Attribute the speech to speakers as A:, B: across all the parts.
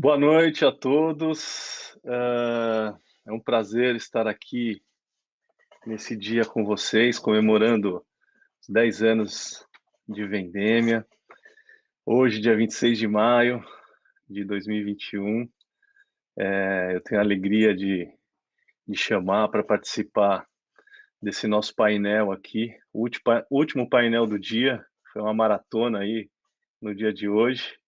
A: Boa noite a todos. É um prazer estar aqui nesse dia com vocês, comemorando os 10 anos de Vendêmia. Hoje, dia 26 de maio de 2021, eu tenho a alegria de chamar para participar desse nosso painel aqui, o último painel do dia. Foi uma maratona aí no dia de hoje.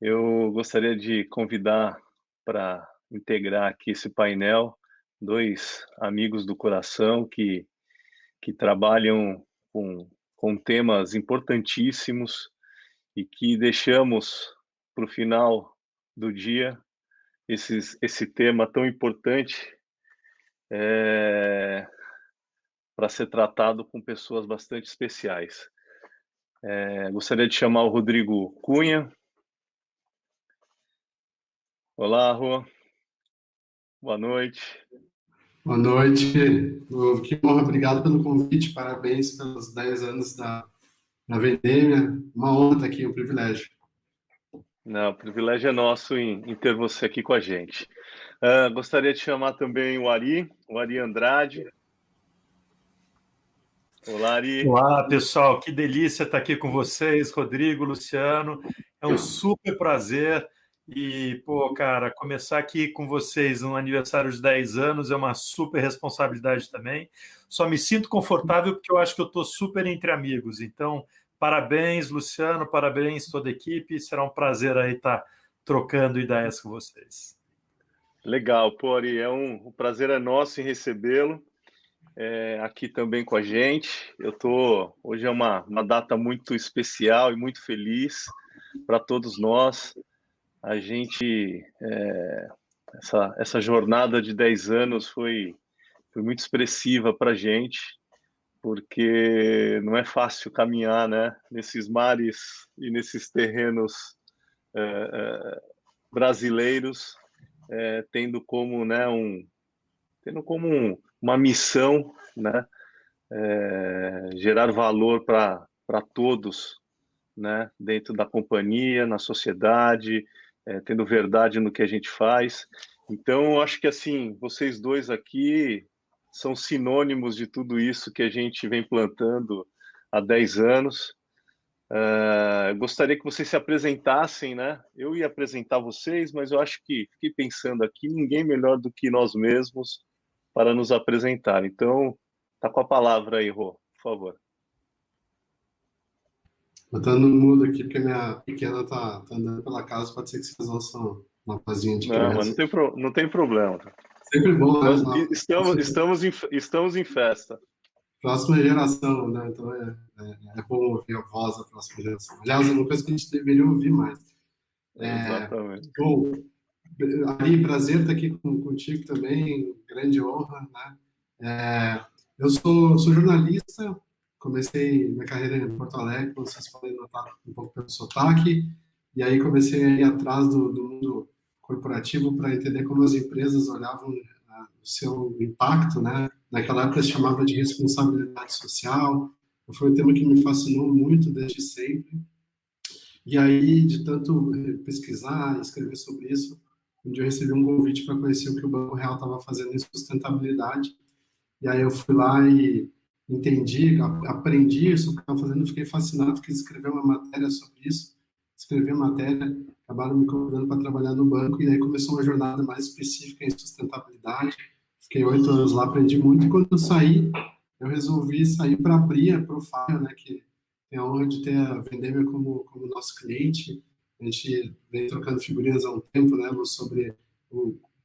A: Eu gostaria de convidar para integrar aqui esse painel dois amigos do coração que trabalham com temas importantíssimos e que deixamos para o final do dia esse tema tão importante para ser tratado com pessoas bastante especiais. Gostaria de chamar o Rodrigo Cunha. Olá, Rô. Boa noite.
B: Boa noite. Que honra, obrigado pelo convite, parabéns pelos 10 anos da Vendêmia. Uma honra estar aqui, um privilégio.
A: Não, o privilégio é nosso em ter você aqui com a gente. Gostaria de chamar também o Ari Andrade. Olá, Ari.
C: Olá, pessoal, que delícia estar aqui com vocês, Rodrigo, Luciano. É um super prazer e, cara, começar aqui com vocês no aniversário de 10 anos é uma super responsabilidade também. Só me sinto confortável porque eu acho que eu estou super entre amigos. Então, parabéns, Luciano, parabéns toda a equipe. Será um prazer aí estar trocando ideias com vocês.
A: Legal, Ari, o prazer é nosso em recebê-lo aqui também com a gente. Hoje é uma data muito especial e muito feliz para todos nós. A gente, essa jornada de 10 anos foi muito expressiva para a gente, porque não é fácil caminhar, né, nesses mares e nesses terrenos brasileiros, tendo como, né, uma missão, né, gerar valor para todos, né, dentro da companhia, na sociedade, tendo verdade no que a gente faz. Então, eu acho que assim, vocês dois aqui são sinônimos de tudo isso que a gente vem plantando há 10 anos. Eu gostaria que vocês se apresentassem, né? Eu ia apresentar vocês, mas eu acho que fiquei pensando aqui, ninguém melhor do que nós mesmos para nos apresentar. Então, tá com a palavra aí, Rô, por favor.
B: Botando no mudo aqui, porque minha pequena tá andando pela casa, pode ser que vocês ouçam uma pazinha de criança.
A: Não, mas não tem problema.
B: Sempre bom,
A: Nós
B: né?
A: estamos em festa.
B: Próxima geração, né? Então é bom ouvir a voz da próxima geração. Aliás, é uma coisa que a gente deveria ouvir mais.
A: Exatamente.
B: Bom, Ari, prazer estar aqui contigo também, grande honra, né? Eu sou jornalista, comecei minha carreira em Porto Alegre, como vocês podem notar um pouco pelo sotaque, e aí comecei a ir atrás do mundo corporativo para entender como as empresas olhavam o seu impacto, né? Naquela época se chamava de responsabilidade social, foi um tema que me fascinou muito desde sempre. E aí, de tanto pesquisar e escrever sobre isso, um dia eu recebi um convite para conhecer o que o Banco Real estava fazendo em sustentabilidade. E aí eu fui lá e entendi, aprendi isso que estava fazendo, fiquei fascinado, quis escrever uma matéria sobre isso. Escrevi a matéria, acabaram me convidando para trabalhar no banco, e aí começou uma jornada mais específica em sustentabilidade. Fiquei 8 anos lá, aprendi muito, e quando eu saí, eu resolvi sair para abrir a Profile, né, que tem a honra de ter a Vendêmia como nosso cliente. A gente vem trocando figurinhas há um tempo, né, sobre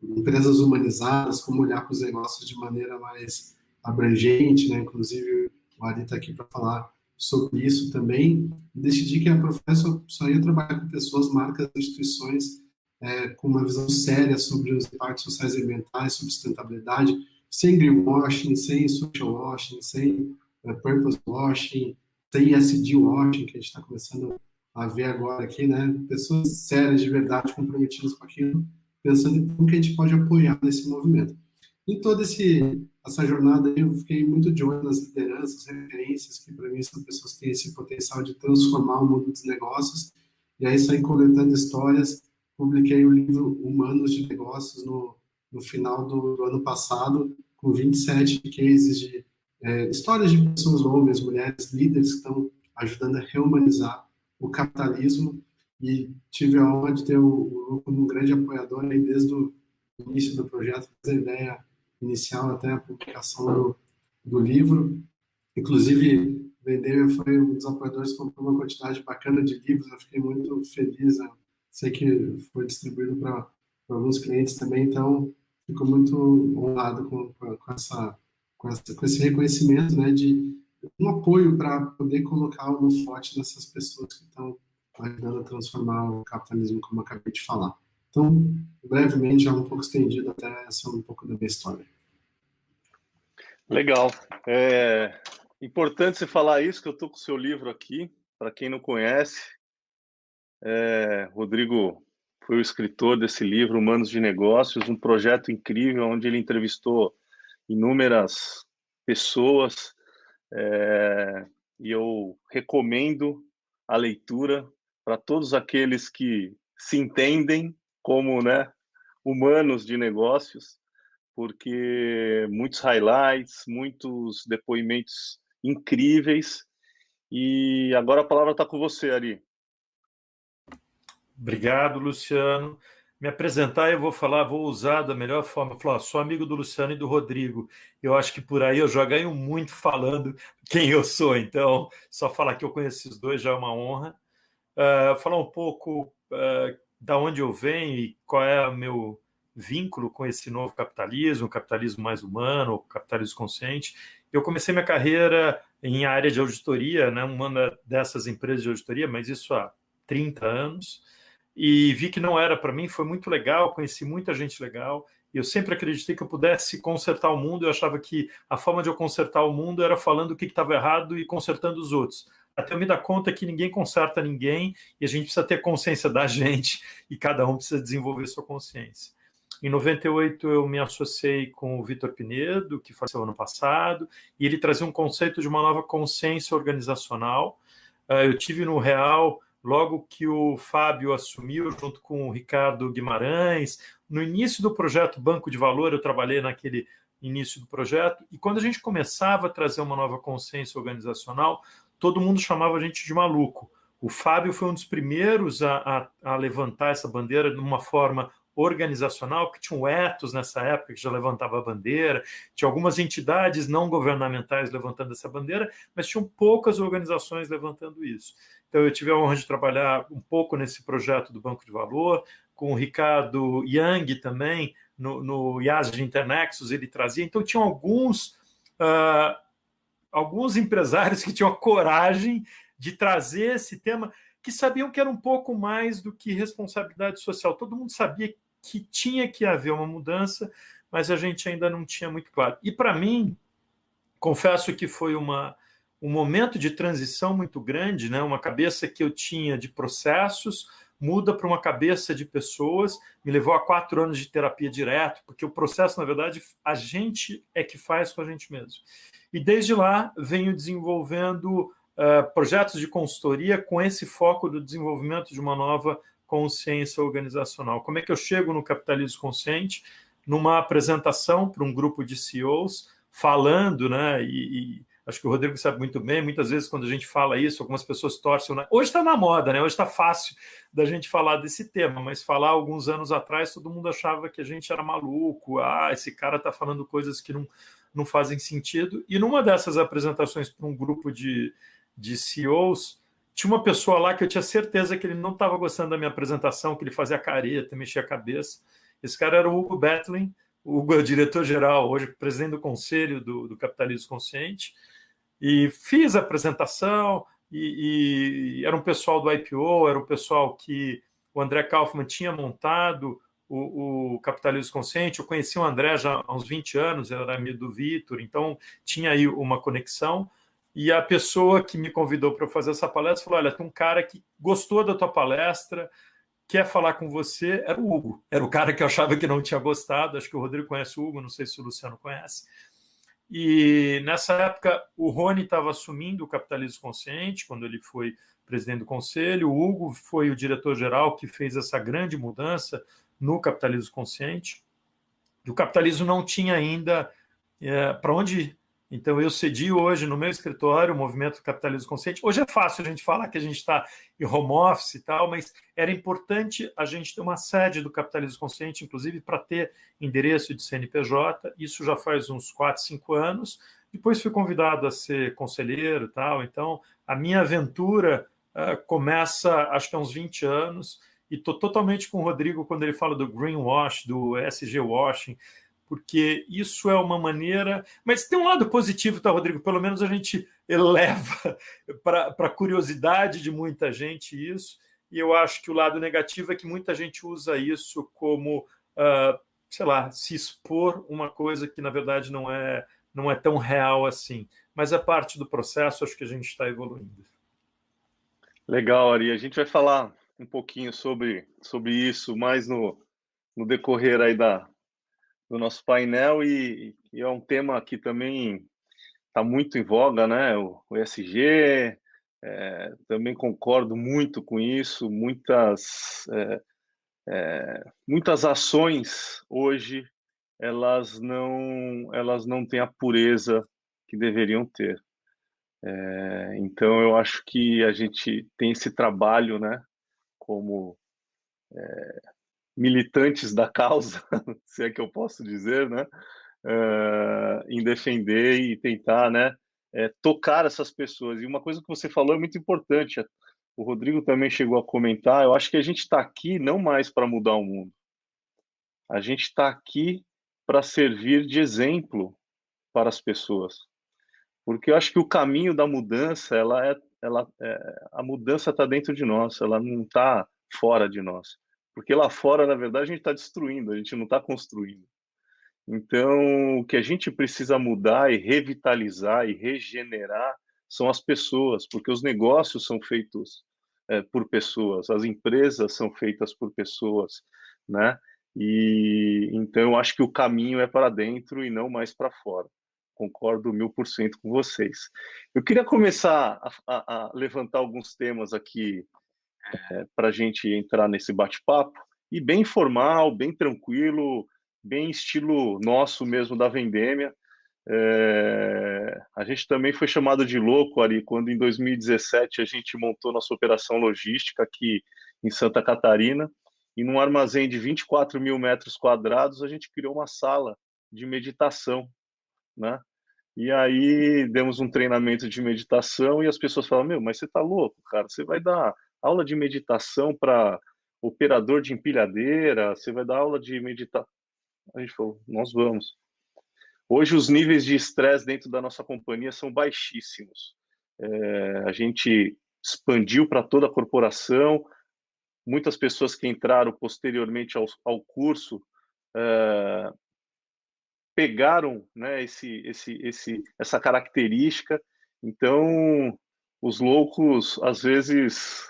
B: empresas humanizadas, como olhar para os negócios de maneira mais abrangente, né? Inclusive, o Ari está aqui para falar sobre isso também. E decidi que a Professor só ia trabalhar com pessoas, marcas, instituições com uma visão séria sobre os impactos sociais e ambientais, sobre sustentabilidade, sem greenwashing, sem social washing, sem purpose washing, sem ESG washing, que a gente está começando a ver agora aqui, né? Pessoas sérias, de verdade, comprometidas com aquilo, pensando em como que a gente pode apoiar nesse movimento. Em toda essa jornada, eu fiquei muito de olho nas lideranças, referências, que para mim são pessoas que têm esse potencial de transformar o mundo dos negócios, e aí saí coletando histórias publiquei o livro Humanos de Negócios no final do ano passado, com 27 cases de histórias de pessoas, homens, mulheres, líderes que estão ajudando a reumanizar o capitalismo, e tive a honra de ter o Lu como um grande apoiador aí desde o início do projeto, desde a ideia inicial até a publicação do livro. Inclusive, Vendêmia foi um dos apoiadores que comprou uma quantidade bacana de livros, eu fiquei muito feliz, eu sei que foi distribuído para alguns clientes também, então fico muito honrado com esse reconhecimento, né, de um apoio para poder colocar o holofote nessas pessoas que estão ajudando a transformar o capitalismo, como eu acabei de falar. Então, brevemente, já um pouco estendido, até essa um pouco da minha história.
A: Legal. É importante você falar isso, que eu estou com o seu livro aqui, para quem não conhece. Rodrigo foi o escritor desse livro, Humanos de Negócios, um projeto incrível, onde ele entrevistou inúmeras pessoas, e eu recomendo a leitura para todos aqueles que se entendem como, né, humanos de negócios, porque muitos highlights, muitos depoimentos incríveis. E agora a palavra está com você, Ari.
C: Obrigado, Luciano. Me apresentar, eu vou usar da melhor forma. Falar, sou amigo do Luciano e do Rodrigo. Eu acho que por aí eu já ganho muito falando quem eu sou. Então, só falar que eu conheço esses dois já é uma honra. Falar um pouco da onde eu venho e qual é o meu vínculo com esse novo capitalismo, o capitalismo mais humano, o capitalismo consciente. Eu comecei minha carreira em área de auditoria, né, uma dessas empresas de auditoria, mas isso há 30 anos. E vi que não era para mim, foi muito legal, conheci muita gente legal, e eu sempre acreditei que eu pudesse consertar o mundo. Eu achava que a forma de eu consertar o mundo era falando o que estava errado e consertando os outros. Até eu me dar conta que ninguém conserta ninguém, e a gente precisa ter consciência da gente, e cada um precisa desenvolver sua consciência. Em 98 eu me associei com o Vitor Pinedo, que faleceu ano passado, e ele trazia um conceito de uma nova consciência organizacional. Eu tive no Real logo que o Fábio assumiu, junto com o Ricardo Guimarães. No início do projeto Banco de Valor, eu trabalhei naquele início do projeto, e quando a gente começava a trazer uma nova consciência organizacional, todo mundo chamava a gente de maluco. O Fábio foi um dos primeiros a levantar essa bandeira de uma forma organizacional, porque tinha o Ethos nessa época, que já levantava a bandeira, tinha algumas entidades não governamentais levantando essa bandeira, mas tinham poucas organizações levantando isso. Então, eu tive a honra de trabalhar um pouco nesse projeto do Banco de Valor, com o Ricardo Young também, no IAS de Internexus, ele trazia. Então, tinham alguns empresários que tinham a coragem de trazer esse tema, que sabiam que era um pouco mais do que responsabilidade social. Todo mundo sabia que tinha que haver uma mudança, mas a gente ainda não tinha muito claro. E, para mim, confesso que foi um momento de transição muito grande, né? Uma cabeça que eu tinha de processos muda para uma cabeça de pessoas, me levou a 4 anos de terapia direto, porque o processo, na verdade, a gente é que faz com a gente mesmo. E desde lá venho desenvolvendo projetos de consultoria com esse foco do desenvolvimento de uma nova consciência organizacional. Como é que eu chego no capitalismo consciente? Numa apresentação para um grupo de CEOs, falando, né, e acho que o Rodrigo sabe muito bem, muitas vezes quando a gente fala isso, algumas pessoas torcem. Hoje está na moda, né? Hoje está fácil da gente falar desse tema, mas falar alguns anos atrás, todo mundo achava que a gente era maluco, esse cara está falando coisas que não fazem sentido. E numa dessas apresentações para um grupo de CEOs, tinha uma pessoa lá que eu tinha certeza que ele não estava gostando da minha apresentação, que ele fazia careta, mexia a cabeça. Esse cara era o Hugo Betlin. O Hugo é o diretor-geral, hoje presidente do Conselho do Capitalismo Consciente, e fiz a apresentação, e era um pessoal do IPO, era um pessoal que o André Kaufman tinha montado o Capitalismo Consciente. Eu conheci o André já há uns 20 anos, ele era amigo do Vitor, então tinha aí uma conexão. E a pessoa que me convidou para fazer essa palestra falou: olha, tem um cara que gostou da tua palestra, quer falar com você. Era o Hugo, era o cara que eu achava que não tinha gostado. Acho que o Rodrigo conhece o Hugo, não sei se o Luciano conhece. E nessa época o Rony estava assumindo o Capitalismo Consciente, quando ele foi presidente do conselho, o Hugo foi o diretor-geral que fez essa grande mudança no Capitalismo Consciente, e o capitalismo não tinha ainda para onde ir. Então, eu cedi hoje no meu escritório o movimento do capitalismo consciente. Hoje é fácil a gente falar que a gente está em home office e tal, mas era importante a gente ter uma sede do capitalismo consciente, inclusive para ter endereço de CNPJ. Isso já faz uns 4, 5 anos. Depois fui convidado a ser conselheiro e tal. Então, a minha aventura começa, acho que há uns 20 anos, e estou totalmente com o Rodrigo quando ele fala do greenwash, do SG washing, porque isso é uma maneira... Mas tem um lado positivo, tá, Rodrigo? Pelo menos a gente eleva para a curiosidade de muita gente isso, e eu acho que o lado negativo é que muita gente usa isso como, sei lá, se expor uma coisa que, na verdade, não é tão real assim. Mas é parte do processo, acho que a gente está evoluindo.
A: Legal, Ari. A gente vai falar um pouquinho sobre isso mais no decorrer aí do nosso painel, e é um tema que também está muito em voga, né? O ESG, também concordo muito com isso. Muitas ações hoje elas não têm a pureza que deveriam ter. Então eu acho que a gente tem esse trabalho, né? Como militantes da causa, se é que eu posso dizer, né? Em defender e tentar, né, tocar essas pessoas. E uma coisa que você falou é muito importante, o Rodrigo também chegou a comentar, eu acho que a gente está aqui não mais para mudar o mundo, a gente está aqui para servir de exemplo para as pessoas, porque eu acho que o caminho da mudança, a mudança está dentro de nós, ela não está fora de nós, porque lá fora, na verdade, a gente está destruindo, a gente não está construindo. Então, o que a gente precisa mudar e revitalizar e regenerar são as pessoas, porque os negócios são feitos por pessoas, as empresas são feitas por pessoas, né? E então eu acho que o caminho é para dentro e não mais para fora. Concordo 1000% com vocês. Eu queria começar a levantar alguns temas aqui para a gente entrar nesse bate-papo, e bem informal, bem tranquilo, bem estilo nosso mesmo da Vendêmia. A gente também foi chamado de louco, Ari, quando em 2017 a gente montou nossa operação logística aqui em Santa Catarina, e num armazém de 24 mil metros quadrados a gente criou uma sala de meditação, né? E aí demos um treinamento de meditação e as pessoas falam, meu, mas você tá louco, cara, você vai dar aula de meditação para operador de empilhadeira, você vai dar aula de meditação. A gente falou, nós vamos. Hoje os níveis de estresse dentro da nossa companhia são baixíssimos. A gente expandiu para toda a corporação, muitas pessoas que entraram posteriormente ao curso pegaram, né, essa característica. Então, os loucos, às vezes,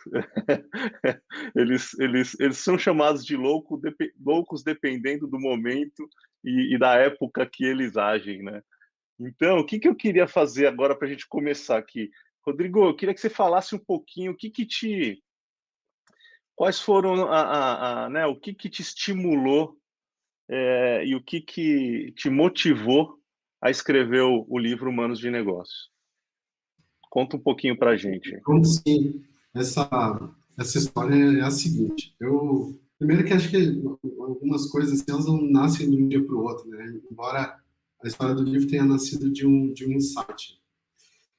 A: eles são chamados de loucos dependendo do momento e da época que eles agem, né? Então, o que eu queria fazer agora para a gente começar aqui? Rodrigo, eu queria que você falasse um pouquinho quais foram né, o que te estimulou e o que te motivou a escrever o livro Humanos de Negócios. Conta um pouquinho para a gente.
B: Como sim, essa história é a seguinte. Primeiro que acho que algumas coisas assim, elas não nascem de um dia para o outro, né? Embora a história do livro tenha nascido de um insight.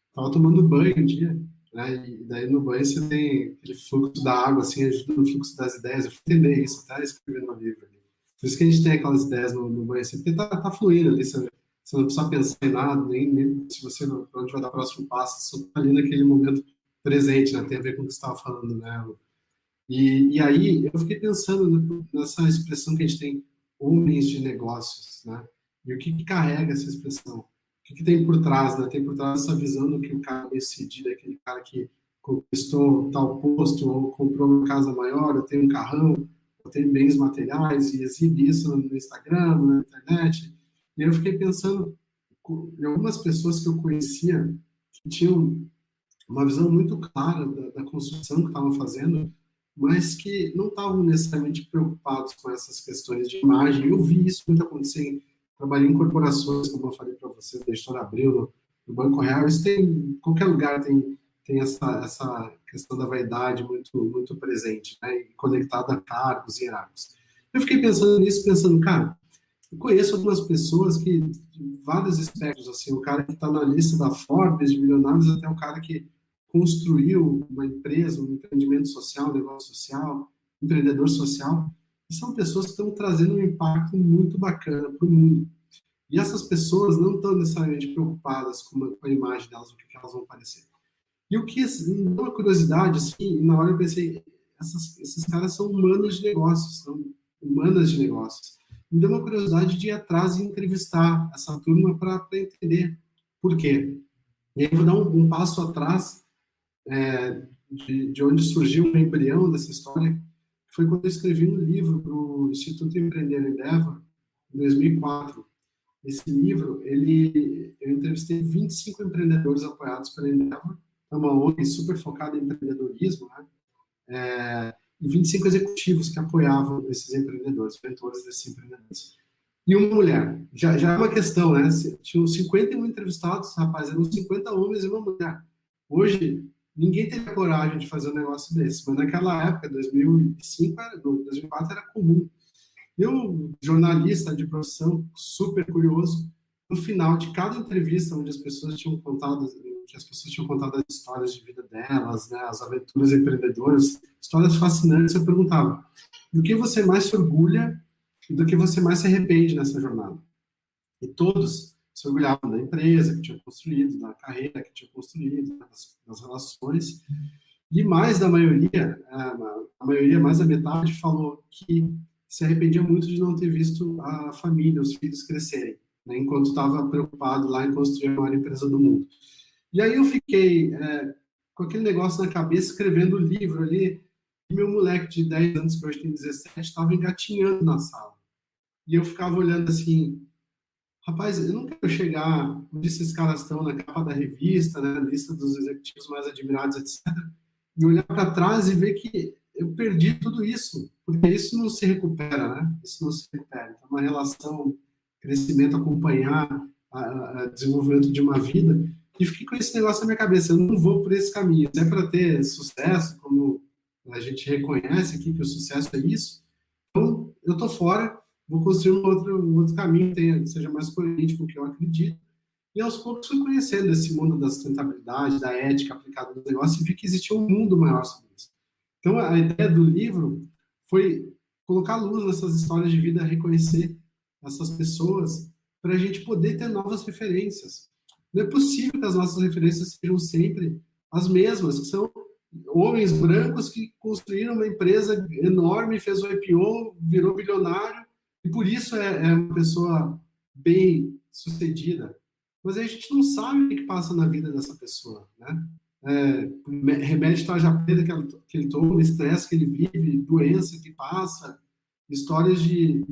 B: Estava tomando banho um dia, né? E daí no banho você tem aquele fluxo da água, assim, ajuda no fluxo das ideias. Eu fui entender isso, até escrevendo no livro. Por isso que a gente tem aquelas ideias no banho, assim, porque tá fluindo ali, você não precisa pensar em nada, nem se você para onde vai dar o próximo passo, você está ali naquele momento presente, né? Tem a ver com o que você estava falando, né? E aí eu fiquei pensando nessa expressão que a gente tem, homens de negócios, né? E o que carrega essa expressão? O que tem por trás, né? Tem por trás essa visão do que o cara decidido, aquele cara que conquistou tal posto, ou comprou uma casa maior, ou tem um carrão, ou tem bens materiais, e exibe isso no Instagram, na internet. E eu fiquei pensando, em algumas pessoas que eu conhecia que tinham uma visão muito clara da construção que estavam fazendo, mas que não estavam necessariamente preocupados com essas questões de imagem. Eu vi isso muito acontecer. Trabalhei em corporações, como eu falei para vocês, da Editora Abril, no Banco Real. Isso tem, em qualquer lugar tem essa questão da vaidade muito presente, né? E conectada a cargos hierárquicos. Eu fiquei pensando nisso, pensando, cara, eu conheço algumas pessoas que, de vários aspectos, assim, o cara que está na lista da Forbes de milionários até o cara que construiu uma empresa, um empreendimento social, um negócio social, um empreendedor social, e são pessoas que estão trazendo um impacto muito bacana para o mundo. E essas pessoas não estão necessariamente preocupadas com a imagem delas, o que elas vão parecer. E o que me deu uma curiosidade, assim, na hora eu pensei, esses caras são humanos de negócios, são humanas de negócios. Me deu uma curiosidade de ir atrás e entrevistar essa turma para entender por quê. E aí eu vou dar um passo atrás de onde surgiu o embrião dessa história, que foi quando eu escrevi um livro para o Instituto Empreender Endeavor, em 2004. Esse livro, eu entrevistei 25 empreendedores apoiados pela Endeavor, é uma ONG super focada em empreendedorismo, né? E 25 executivos que apoiavam esses empreendedores, mentores desses empreendedores. E uma mulher, já é uma questão, né? Tinham 51 entrevistados, rapaz, eram 50 homens e uma mulher. Hoje, ninguém teria coragem de fazer um negócio desse, mas naquela época, 2004, era comum. Eu, jornalista de profissão, super curioso, no final de cada entrevista, onde as pessoas tinham contado as histórias de vida delas, né, as aventuras empreendedoras, histórias fascinantes, eu perguntava: do que você mais se orgulha e do que você mais se arrepende nessa jornada? E todos se orgulhavam da empresa que tinham construído, da carreira que tinham construído, das relações. E mais da maioria, a maioria, mais da metade, falou que se arrependia muito de não ter visto a família, os filhos crescerem, né, enquanto estava preocupado lá em construir a maior empresa do mundo. E aí eu fiquei com aquele negócio na cabeça, escrevendo o livro ali, e meu moleque de 10 anos, que hoje tem 17, estava engatinhando na sala. E eu ficava olhando assim, rapaz, eu não quero chegar onde esses caras estão na capa da revista, né, na lista dos executivos mais admirados, etc., e olhar para trás e ver que eu perdi tudo isso, porque isso não se recupera, né? Isso não se recupera. Então, uma relação, crescimento, acompanhar o desenvolvimento de uma vida, e fiquei com esse negócio na minha cabeça, eu não vou por esse caminho. Se é para ter sucesso, como a gente reconhece aqui que o sucesso é isso, então eu estou fora, vou construir um outro caminho que seja mais coerente com o que eu acredito. E aos poucos fui conhecendo esse mundo da sustentabilidade, da ética aplicada no negócio, e vi que existia um mundo maior sobre isso. Então, a ideia do livro foi colocar luz nessas histórias de vida, reconhecer essas pessoas, para a gente poder ter novas referências. Não é possível que as nossas referências sejam sempre as mesmas, que são homens brancos que construíram uma empresa enorme, fez o IPO, virou bilionário, e por isso é uma pessoa bem sucedida. Mas aí a gente não sabe o que passa na vida dessa pessoa, né? Remédio de tarja preta que ele toma, estresse que ele vive, doença que passa, histórias de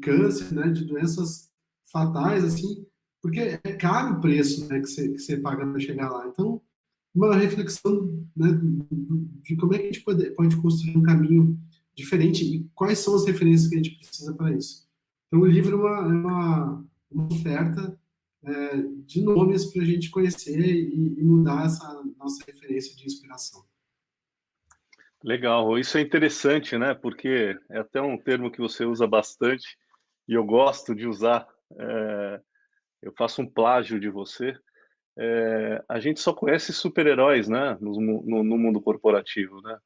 B: câncer, né? De doenças fatais, assim, porque é caro o preço, né, que você paga para chegar lá. Então, uma reflexão, né, de como é que a gente pode construir um caminho diferente e quais são as referências que a gente precisa para isso. Então, o livro é uma oferta de nomes para a gente conhecer e mudar essa nossa referência de inspiração.
A: Legal, isso é interessante, né? Porque é até um termo que você usa bastante e eu gosto de usar. Eu faço um plágio de você. A gente só conhece super-heróis, né? No mundo corporativo, né?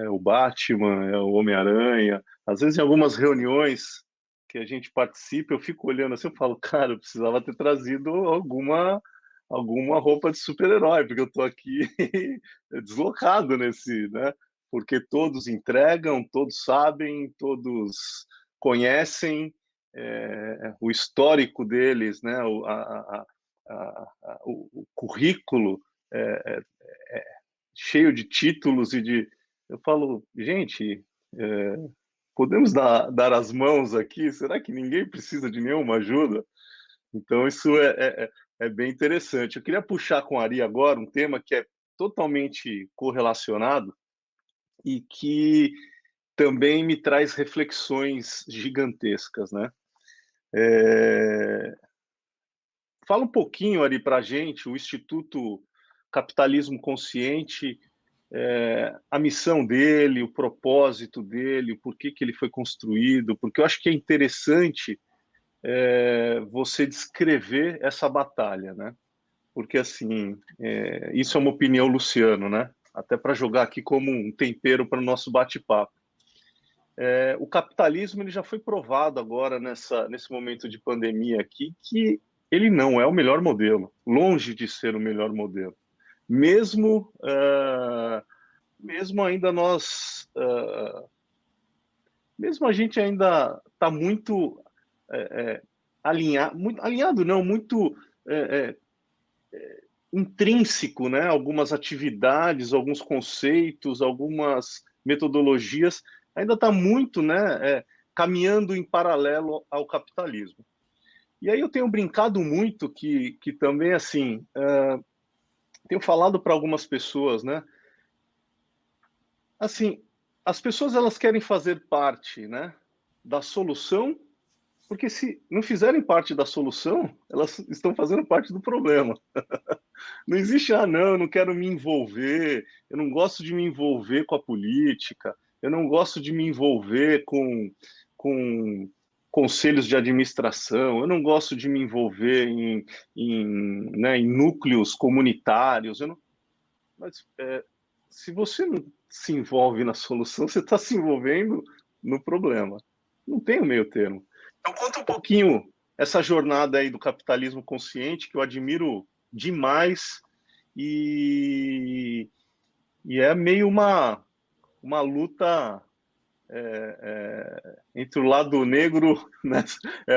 A: O Batman, o Homem-Aranha. Às vezes, em algumas reuniões que a gente participa, eu fico olhando assim, eu falo, cara, eu precisava ter trazido alguma roupa de super-herói, porque eu tô aqui deslocado nesse, né? Porque todos entregam, todos sabem, todos conhecem o histórico deles, né? O currículo cheio de títulos e de... Eu falo, gente, podemos dar as mãos aqui? Será que ninguém precisa de nenhuma ajuda? Então, isso é é bem interessante. Eu queria puxar com a Ari agora um tema que é totalmente correlacionado e que também me traz reflexões gigantescas, né? Fala um pouquinho, Ari, para a gente, o Instituto Capitalismo Consciente, a missão dele, o propósito dele, o porquê que ele foi construído, porque eu acho que é interessante você descrever essa batalha, né? Porque, assim, isso é uma opinião, Luciano, né? Até para jogar aqui como um tempero para o nosso bate-papo. O capitalismo ele já foi provado agora nesse momento de pandemia aqui que ele não é o melhor modelo, longe de ser o melhor modelo. Mesmo ainda mesmo a gente ainda está muito alinhado não, muito intrínseco, né? Algumas atividades, alguns conceitos, algumas metodologias ainda está muito, né, caminhando em paralelo ao capitalismo. E aí eu tenho brincado muito que também, assim, tenho falado para algumas pessoas, né, assim, as pessoas elas querem fazer parte, né, da solução, porque se não fizerem parte da solução, elas estão fazendo parte do problema. Não existe, não, eu não quero me envolver, eu não gosto de me envolver com a política, eu não gosto de me envolver com conselhos de administração, eu não gosto de me envolver em núcleos comunitários. Mas se você não se envolve na solução, você está se envolvendo no problema. Não tem o meio termo. Então, conta um pouquinho essa jornada aí do capitalismo consciente, que eu admiro demais, e é meio uma luta entre o lado negro, né?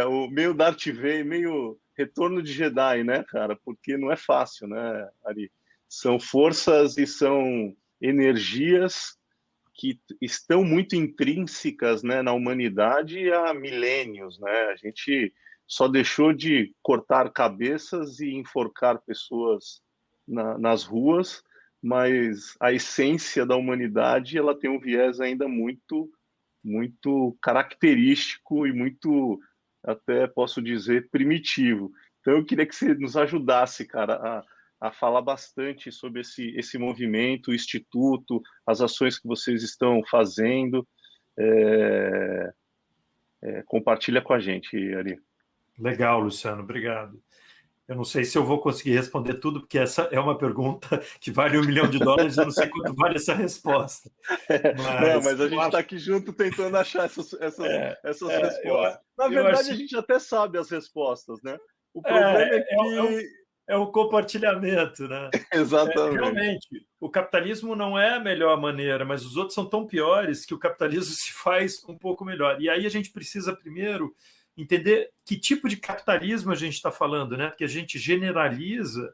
A: O meio Darth Vader, meio Retorno de Jedi, né, cara? Porque não é fácil, né, Ari? São forças e são energias que estão muito intrínsecas, né, na humanidade há milênios, né? A gente só deixou de cortar cabeças e enforcar pessoas nas ruas, mas a essência da humanidade ela tem um viés ainda muito característico e muito, até posso dizer, primitivo. Então eu queria que você nos ajudasse, cara, a falar bastante sobre esse movimento, o Instituto, as ações que vocês estão fazendo. Compartilha com a gente, Ari.
C: Legal, Luciano, obrigado. Eu não sei se eu vou conseguir responder tudo, porque essa é uma pergunta que vale $1 milhão, eu não sei quanto vale essa resposta.
A: Mas a gente está aqui junto tentando achar essas respostas. Na verdade, a gente até sabe as respostas, né? O problema é que...
C: É o compartilhamento, né?
A: Exatamente.
C: Realmente, o capitalismo não é a melhor maneira, mas os outros são tão piores que o capitalismo se faz um pouco melhor. E aí a gente precisa primeiro entender que tipo de capitalismo a gente está falando, né? Porque a gente generaliza,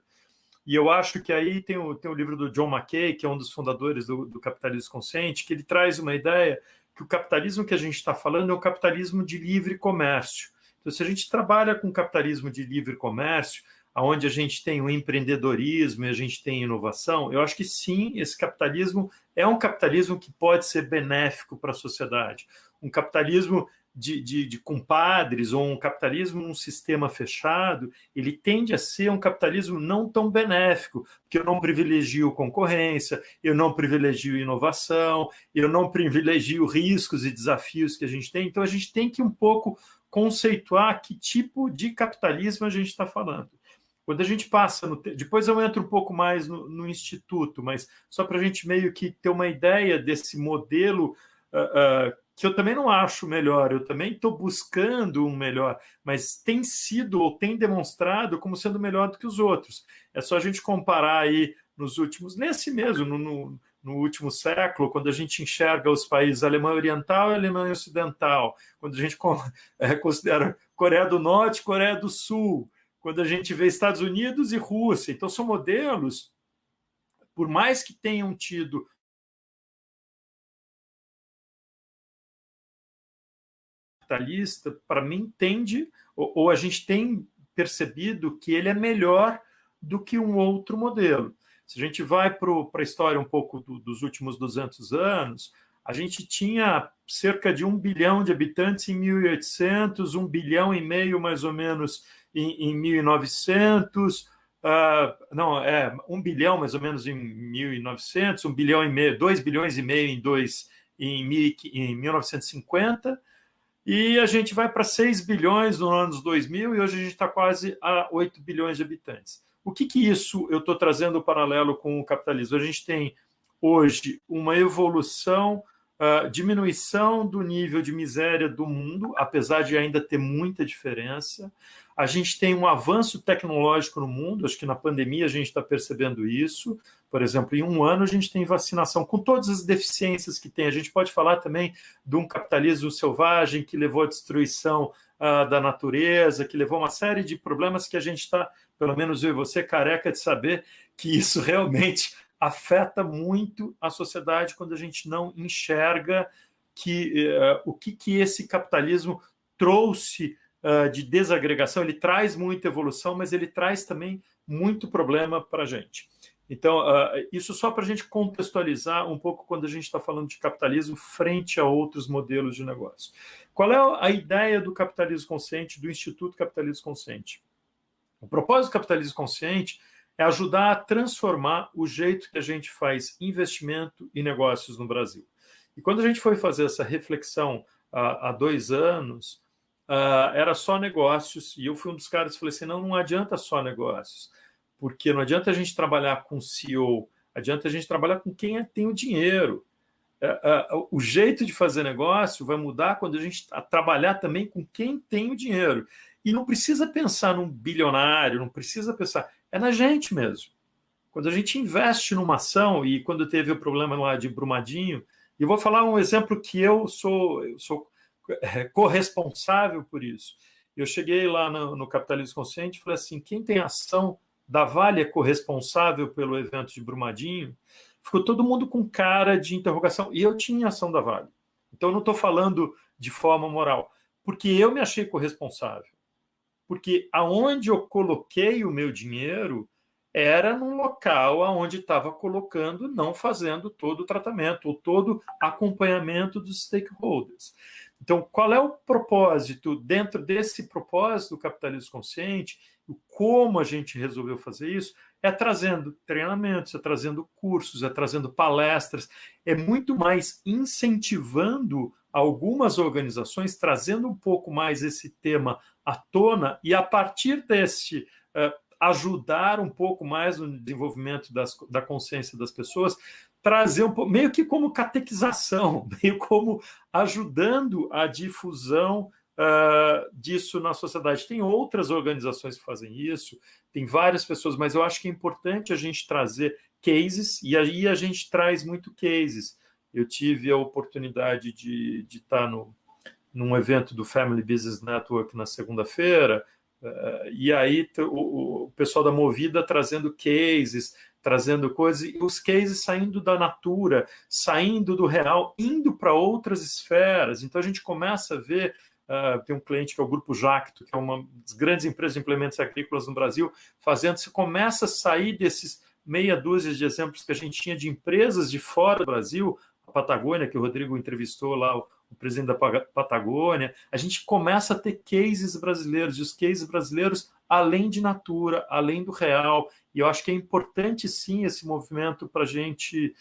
C: e eu acho que aí tem o livro do John Mackay, que é um dos fundadores do Capitalismo Consciente, que ele traz uma ideia que o capitalismo que a gente está falando é o capitalismo de livre comércio. Então, se a gente trabalha com capitalismo de livre comércio, onde a gente tem o empreendedorismo e a gente tem inovação, eu acho que sim, esse capitalismo é um capitalismo que pode ser benéfico para a sociedade. Um capitalismo de compadres ou um capitalismo num sistema fechado, ele tende a ser um capitalismo não tão benéfico, porque eu não privilegio concorrência, eu não privilegio inovação, eu não privilegio riscos e desafios que a gente tem. Então, a gente tem que um pouco conceituar que tipo de capitalismo a gente está falando. Quando a gente passa depois eu entro um pouco mais no Instituto, mas só para a gente meio que ter uma ideia desse modelo que eu também não acho melhor, eu também estou buscando um melhor, mas tem sido ou tem demonstrado como sendo melhor do que os outros. É só a gente comparar aí nesse mesmo, no último século, quando a gente enxerga os países Alemanha Oriental e Alemanha Ocidental, quando a gente considera Coreia do Norte e Coreia do Sul, quando a gente vê Estados Unidos e Rússia. Então, são modelos, por mais que tenham tido capitalista, para mim, tende, ou a gente tem percebido que ele é melhor do que um outro modelo. Se a gente vai para a história um pouco dos últimos 200 anos, a gente tinha cerca de 1 bilhão de habitantes em 1800, 1,5 bilhão mais ou menos em 1900, não, 1 bilhão mais ou menos em 1900, 1,5 bilhão, 2 bilhões e meio em 1950, e a gente vai para 6 bilhões nos anos 2000 e hoje a gente está quase a 8 bilhões de habitantes. O que isso eu estou trazendo paralelo com o capitalismo? A gente tem hoje uma evolução, diminuição do nível de miséria do mundo, apesar de ainda ter muita diferença. A gente tem um avanço tecnológico no mundo, acho que na pandemia a gente está percebendo isso. Por exemplo, em um ano a gente tem vacinação com todas as deficiências que tem. A gente pode falar também de um capitalismo selvagem que levou à destruição da natureza, que levou a uma série de problemas que a gente está, pelo menos eu e você, careca de saber que isso realmente afeta muito a sociedade quando a gente não enxerga o que esse capitalismo trouxe de desagregação. Ele traz muita evolução, mas ele traz também muito problema para a gente. Então, isso só para a gente contextualizar um pouco quando a gente está falando de capitalismo frente a outros modelos de negócio. Qual é a ideia do capitalismo consciente, do Instituto Capitalismo Consciente? O propósito do capitalismo consciente é ajudar a transformar o jeito que a gente faz investimento e negócios no Brasil. E quando a gente foi fazer essa reflexão há 2 anos, era só negócios, e eu fui um dos caras que falei assim, não adianta só negócios, porque não adianta a gente trabalhar com CEO, adianta a gente trabalhar com quem tem o dinheiro. O jeito de fazer negócio vai mudar quando a gente trabalhar também com quem tem o dinheiro. E não precisa pensar num bilionário, não precisa pensar... É na gente mesmo. Quando a gente investe numa ação, e quando teve o problema lá de Brumadinho, e vou falar um exemplo que eu sou corresponsável por isso. Eu cheguei lá no Capitalismo Consciente e falei assim, quem tem ação da Vale é corresponsável pelo evento de Brumadinho? Ficou todo mundo com cara de interrogação. E eu tinha ação da Vale. Então, eu não estou falando de forma moral, porque eu me achei corresponsável. Porque aonde eu coloquei o meu dinheiro era num local onde estava colocando, não fazendo todo o tratamento, ou todo acompanhamento dos stakeholders. Então, qual é o propósito? Dentro desse propósito do capitalismo consciente, como a gente resolveu fazer isso, é trazendo treinamentos, é trazendo cursos, é trazendo palestras, é muito mais incentivando algumas organizações, trazendo um pouco mais esse tema à tona, e a partir desse ajudar um pouco mais no desenvolvimento da consciência das pessoas, trazer um pouco, meio que como catequização, meio como ajudando a difusão disso na sociedade. Tem outras organizações que fazem isso, tem várias pessoas, mas eu acho que é importante a gente trazer cases, e aí a gente traz muito cases. Eu tive a oportunidade de estar num evento do Family Business Network na segunda-feira, e aí o pessoal da Movida trazendo cases, trazendo coisas, e os cases saindo da natura, saindo do real, indo para outras esferas. Então a gente começa a ver, tem um cliente que é o Grupo Jacto, que é uma das grandes empresas de implementos agrícolas no Brasil, você começa a sair desses meia dúzia de exemplos que a gente tinha de empresas de fora do Brasil, a Patagônia, que o Rodrigo entrevistou lá, o presidente da Patagônia, a gente começa a ter cases brasileiros, e os cases brasileiros além de natura, além do real, e eu acho que é importante sim esse movimento para a gente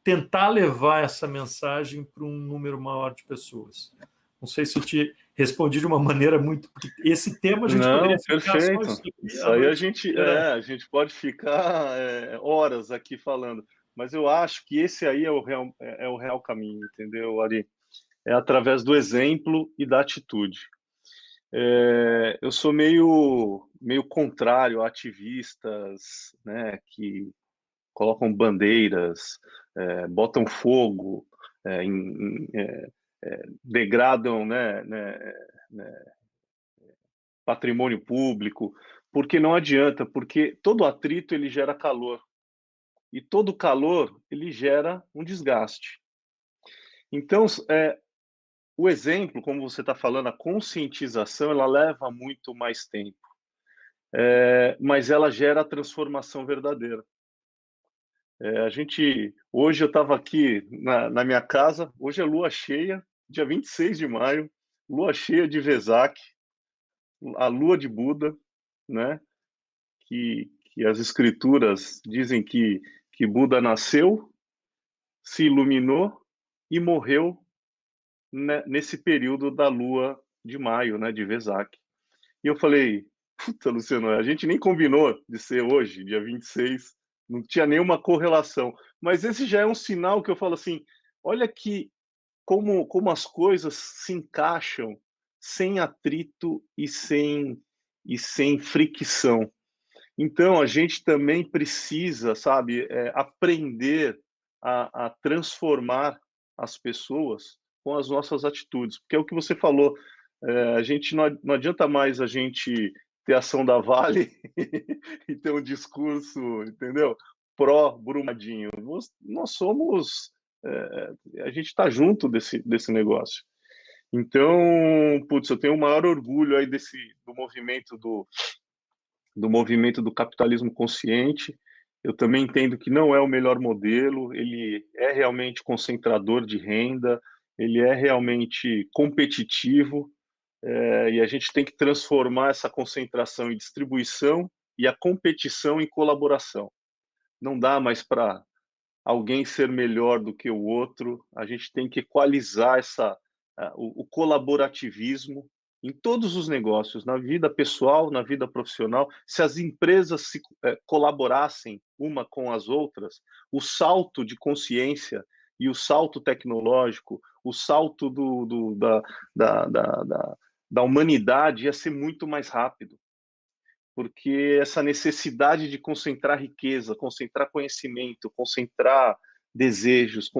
C: tentar levar essa mensagem para um número maior de pessoas. Não sei se eu te respondi de uma maneira muito... Esse tema a gente poderia ficar
A: perfeito.
C: só
A: isso aí a gente pode ficar horas aqui falando, mas eu acho que esse aí é o real caminho, entendeu, Ari? É através do exemplo e da atitude. Eu sou meio contrário a ativistas, né, que colocam bandeiras, botam fogo, degradam, né, patrimônio público, porque não adianta, porque todo atrito ele gera calor, e todo calor ele gera um desgaste. Então, o exemplo, como você está falando, a conscientização, ela leva muito mais tempo. mas ela gera a transformação verdadeira. Hoje eu estava aqui na minha casa, hoje é lua cheia, dia 26 de maio, lua cheia de Vesak, a lua de Buda, né? Que as escrituras dizem que Buda nasceu, se iluminou e morreu, né, nesse período da lua de maio, né, de Vesak. E eu falei, puta, Luciano, a gente nem combinou de ser hoje, dia 26, não tinha nenhuma correlação. Mas esse já é um sinal que eu falo assim, olha que como as coisas se encaixam sem atrito e sem fricção. Então, a gente também precisa, sabe, aprender a transformar as pessoas com as nossas atitudes, porque é o que você falou, a gente não adianta mais a gente ter ação da Vale e ter um discurso, entendeu? Pró-Brumadinho. Nós somos, a gente está junto desse negócio. Então, putz, eu tenho o maior orgulho aí do movimento do capitalismo consciente. Eu também entendo que não é o melhor modelo, ele é realmente concentrador de renda, ele é realmente competitivo, e a gente tem que transformar essa concentração em distribuição e a competição em colaboração. Não dá mais para alguém ser melhor do que o outro, a gente tem que equalizar o colaborativismo em todos os negócios, na vida pessoal, na vida profissional. Se as empresas colaborassem uma com as outras, o salto de consciência e o salto tecnológico, o salto da humanidade ia ser muito mais rápido, porque essa necessidade de concentrar riqueza, concentrar conhecimento, concentrar desejos,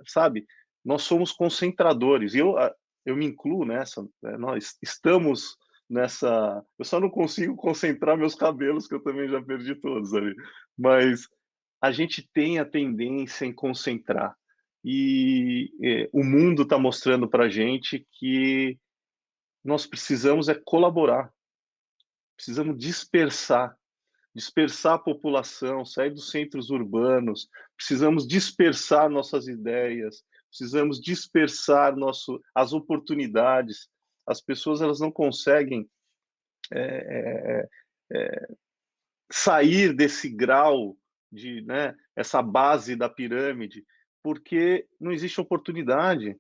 A: sabe? Nós somos concentradores, e eu me incluo nessa, né? Nós estamos nessa. Eu só não consigo concentrar meus cabelos, que eu também já perdi todos ali, mas a gente tem a tendência em concentrar, e o mundo está mostrando para a gente que nós precisamos colaborar, precisamos dispersar a população, sair dos centros urbanos, precisamos dispersar nossas ideias, precisamos dispersar as oportunidades. As pessoas elas não conseguem sair desse grau né, essa base da pirâmide, porque não existe oportunidade.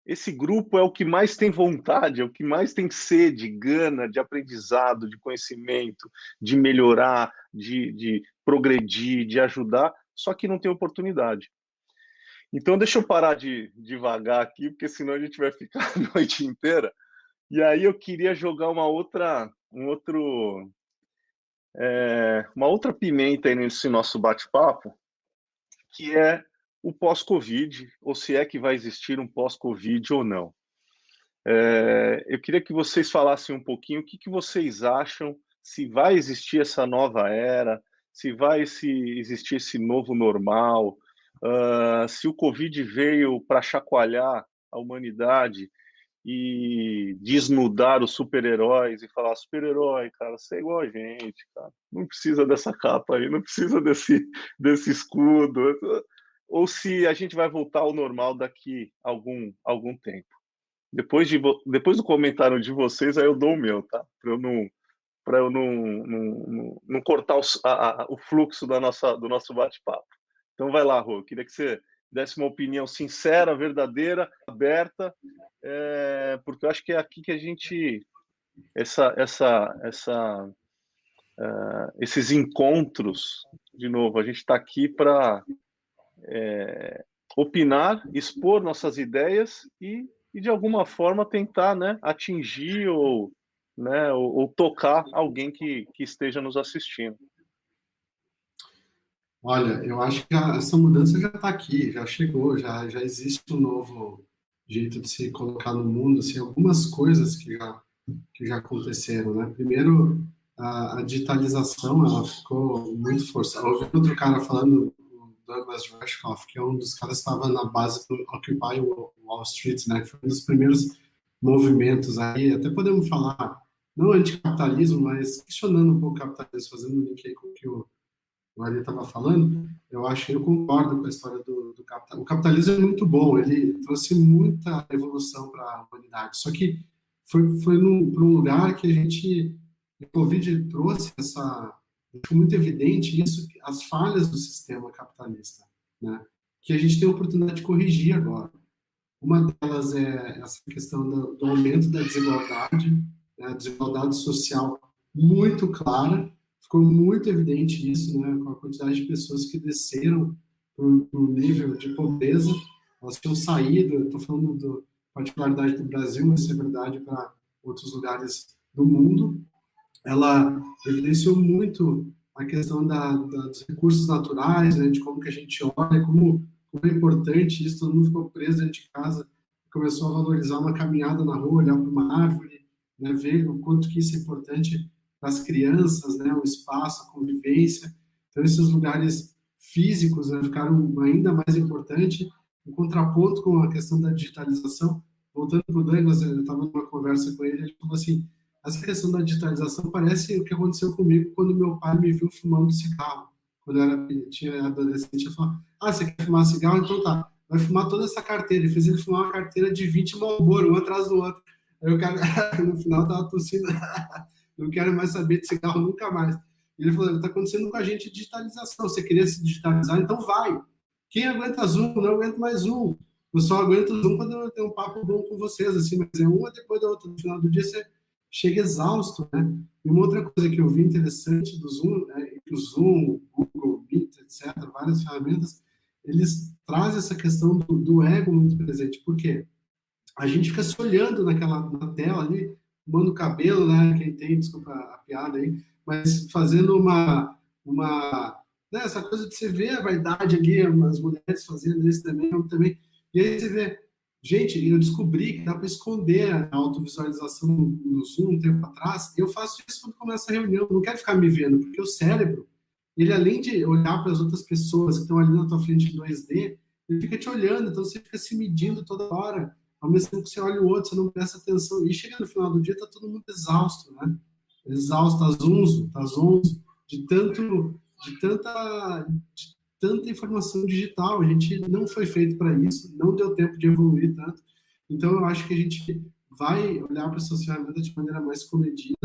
A: Esse grupo é o que mais tem vontade, é o que mais tem sede, gana de aprendizado, de conhecimento, de melhorar, de progredir, de ajudar, só que não tem oportunidade. Então, deixa eu parar de devagar aqui, porque senão a gente vai ficar a noite inteira. E aí eu queria jogar uma outra pimenta aí nesse nosso bate-papo, que é o pós-Covid, ou se é que vai existir um pós-Covid ou não. Eu queria que vocês falassem um pouquinho o que vocês acham, se vai existir essa nova era, se vai existir esse novo normal, se o Covid veio para chacoalhar a humanidade e desnudar os super-heróis e falar, super-herói, cara, você é igual a gente, cara. Não precisa dessa capa aí, não precisa desse escudo, ou se a gente vai voltar ao normal daqui a algum tempo. Depois do comentário de vocês, aí eu dou o meu, tá? Para eu não cortar o fluxo do nosso bate-papo. Então vai lá, Rô, eu queria que você desse uma opinião sincera, verdadeira, aberta, porque eu acho que é aqui que a gente esses encontros, de novo, a gente está aqui para opinar, expor nossas ideias e de alguma forma tentar, né, atingir ou tocar alguém que esteja nos assistindo.
B: Olha, eu acho que essa mudança já está aqui, já chegou, já existe um novo jeito de se colocar no mundo, assim, algumas coisas que já aconteceram, né? Primeiro, a digitalização, ela ficou muito forçada. Eu ouvi outro cara falando, o Douglas Rushkoff, que é um dos caras que estava na base do Occupy Wall Street, né? Foi um dos primeiros movimentos aí, até podemos falar, não anticapitalismo, mas questionando um pouco o capitalismo, fazendo um link aí com o que o Ali estava falando. Eu concordo com a história do capitalismo. O capitalismo é muito bom, ele trouxe muita evolução para a humanidade, só que foi para um lugar que o Covid trouxe ficou muito evidente isso, as falhas do sistema capitalista, né? Que a gente tem a oportunidade de corrigir agora. Uma delas é essa questão do aumento da desigualdade, né? A desigualdade social muito clara, ficou muito evidente isso, né? Com a quantidade de pessoas que desceram para o nível de pobreza, elas tinham saído, estou falando da particularidade do Brasil, mas isso é verdade para outros lugares do mundo. Ela evidenciou muito a questão dos recursos naturais, né, de como que a gente olha, como é importante isso, todo mundo ficou preso dentro de casa, começou a valorizar uma caminhada na rua, olhar para uma árvore, né, ver o quanto que isso é importante para as crianças, né, o espaço, a convivência. Então, esses lugares físicos, né, ficaram ainda mais importantes, em contraponto com a questão da digitalização. Voltando para o Douglas, eu estava numa conversa com ele falou assim, essa questão da digitalização parece o que aconteceu comigo quando meu pai me viu fumando cigarro. Quando eu tinha adolescente, eu falava, você quer fumar cigarro? Então tá, vai fumar toda essa carteira. Ele fez ele fumar uma carteira de 20 Marlboro, um atrás do outro. Aí o cara, no final, tava tossindo, não quero mais saber de cigarro nunca mais. E ele falou, está acontecendo com a gente digitalização. Você queria se digitalizar? Então vai. Quem aguenta Zoom? Não aguento mais Zoom. Eu só aguento Zoom quando eu tenho um papo bom com vocês, assim, mas é uma depois da outra. No final do dia, você chega exausto, né? E uma outra coisa que eu vi interessante do Zoom, que o Zoom, o Google Meet, etc., várias ferramentas, eles trazem essa questão do ego muito presente. Por quê? A gente fica se olhando na tela ali, tomando o cabelo, né? Quem tem, desculpa a piada aí, mas fazendo né, essa coisa de você ver a vaidade ali, as mulheres fazendo isso também, e aí você vê, gente, eu descobri que dá para esconder a autovisualização no Zoom um tempo atrás, e eu faço isso quando começa a reunião, eu não quero ficar me vendo, porque o cérebro, ele além de olhar para as outras pessoas que estão ali na tua frente em 2D, ele fica te olhando, então você fica se medindo toda hora, ao mesmo tempo que você olha o outro, você não presta atenção, e chega no final do dia, tá todo mundo exausto, né? Exausto, tá zonzo, de tanta informação digital. A gente não foi feito para isso, não deu tempo de evoluir tanto. Então, eu acho que a gente vai olhar para essas ferramentas de maneira mais comedida.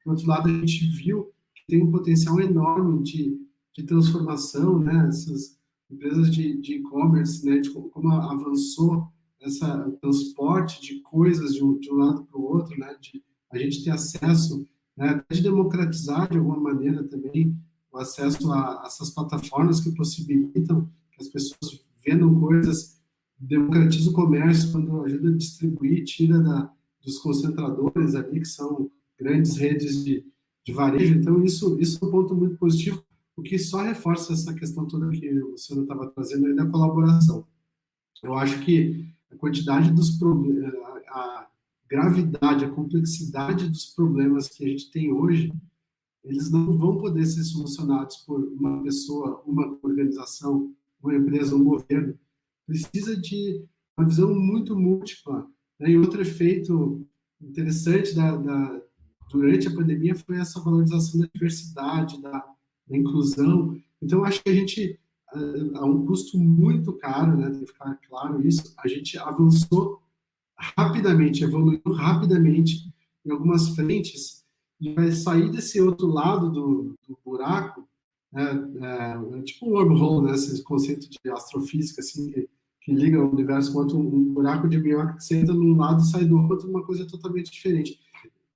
B: Do outro lado, a gente viu que tem um potencial enorme de transformação, né? Essas empresas de e-commerce, né? De como avançou o transporte de coisas de um lado para o outro, né? De a gente ter acesso, né? De democratizar de alguma maneira também o acesso a essas plataformas que possibilitam que as pessoas vendam coisas, democratiza o comércio quando ajuda a distribuir, tira dos concentradores ali, que são grandes redes de varejo. Então, isso é um ponto muito positivo, o que só reforça essa questão toda que o Luciano estava trazendo aí da colaboração. Eu acho que a quantidade dos problemas, a gravidade, a complexidade dos problemas que a gente tem hoje, eles não vão poder ser solucionados por uma pessoa, uma organização, uma empresa, um governo. Precisa de uma visão muito múltipla. Né? E outro efeito interessante durante a pandemia foi essa valorização da diversidade, da inclusão. Então, acho que a gente, a um custo muito caro, né, tem que ficar claro isso, a gente avançou rapidamente, evoluiu rapidamente em algumas frentes, e vai sair desse outro lado do buraco, tipo um wormhole, né, esse conceito de astrofísica, assim, que liga o universo quanto um buraco de minhoca que você entra num lado e sai do outro, uma coisa totalmente diferente.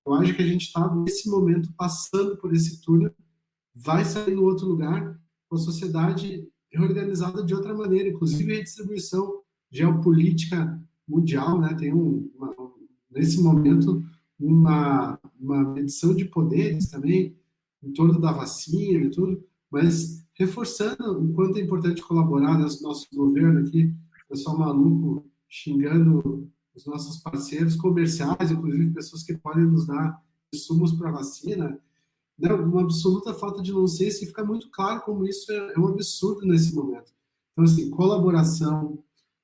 B: Eu acho que a gente está, nesse momento, passando por esse túnel, vai sair no outro lugar, com a sociedade reorganizada de outra maneira, inclusive a redistribuição geopolítica mundial, né, tem nesse momento, uma medição de poderes também, em torno da vacina e tudo, mas reforçando o quanto é importante colaborar, né, nosso governo aqui, pessoal maluco xingando os nossos parceiros comerciais, inclusive pessoas que podem nos dar insumos para vacina, né, uma absoluta falta de nonsense, e fica muito claro como isso é um absurdo nesse momento. Então, assim, colaboração,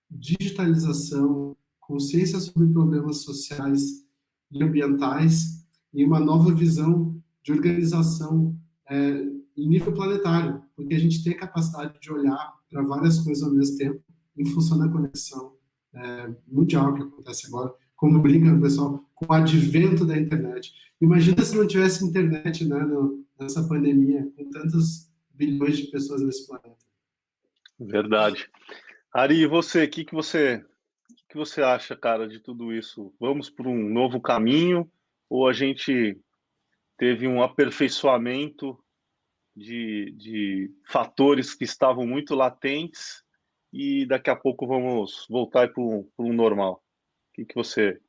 B: digitalização, consciência sobre problemas sociais e ambientais e uma nova visão de organização em nível planetário, porque a gente tem a capacidade de olhar para várias coisas ao mesmo tempo em função da conexão mundial que acontece agora, como brinca o pessoal, com o advento da internet. Imagina se não tivesse internet, né, nessa pandemia, com tantos bilhões de pessoas nesse planeta.
A: Verdade. Ari, e você, o que você acha, cara, de tudo isso? Vamos por um novo caminho ou a gente teve um aperfeiçoamento de fatores que estavam muito latentes e daqui a pouco vamos voltar para um normal? O que você...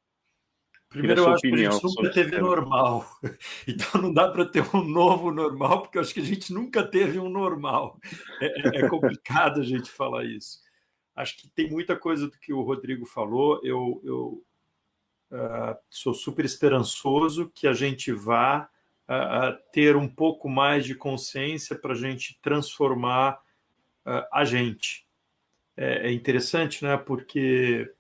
C: Primeiro, eu acho que a gente nunca teve normal. Então, não dá para ter um novo normal, porque eu acho que a gente nunca teve um normal. É complicado a gente falar isso. Acho que tem muita coisa do que o Rodrigo falou. Eu sou super esperançoso que a gente vá ter um pouco mais de consciência para a gente transformar a gente. É interessante, né? Porque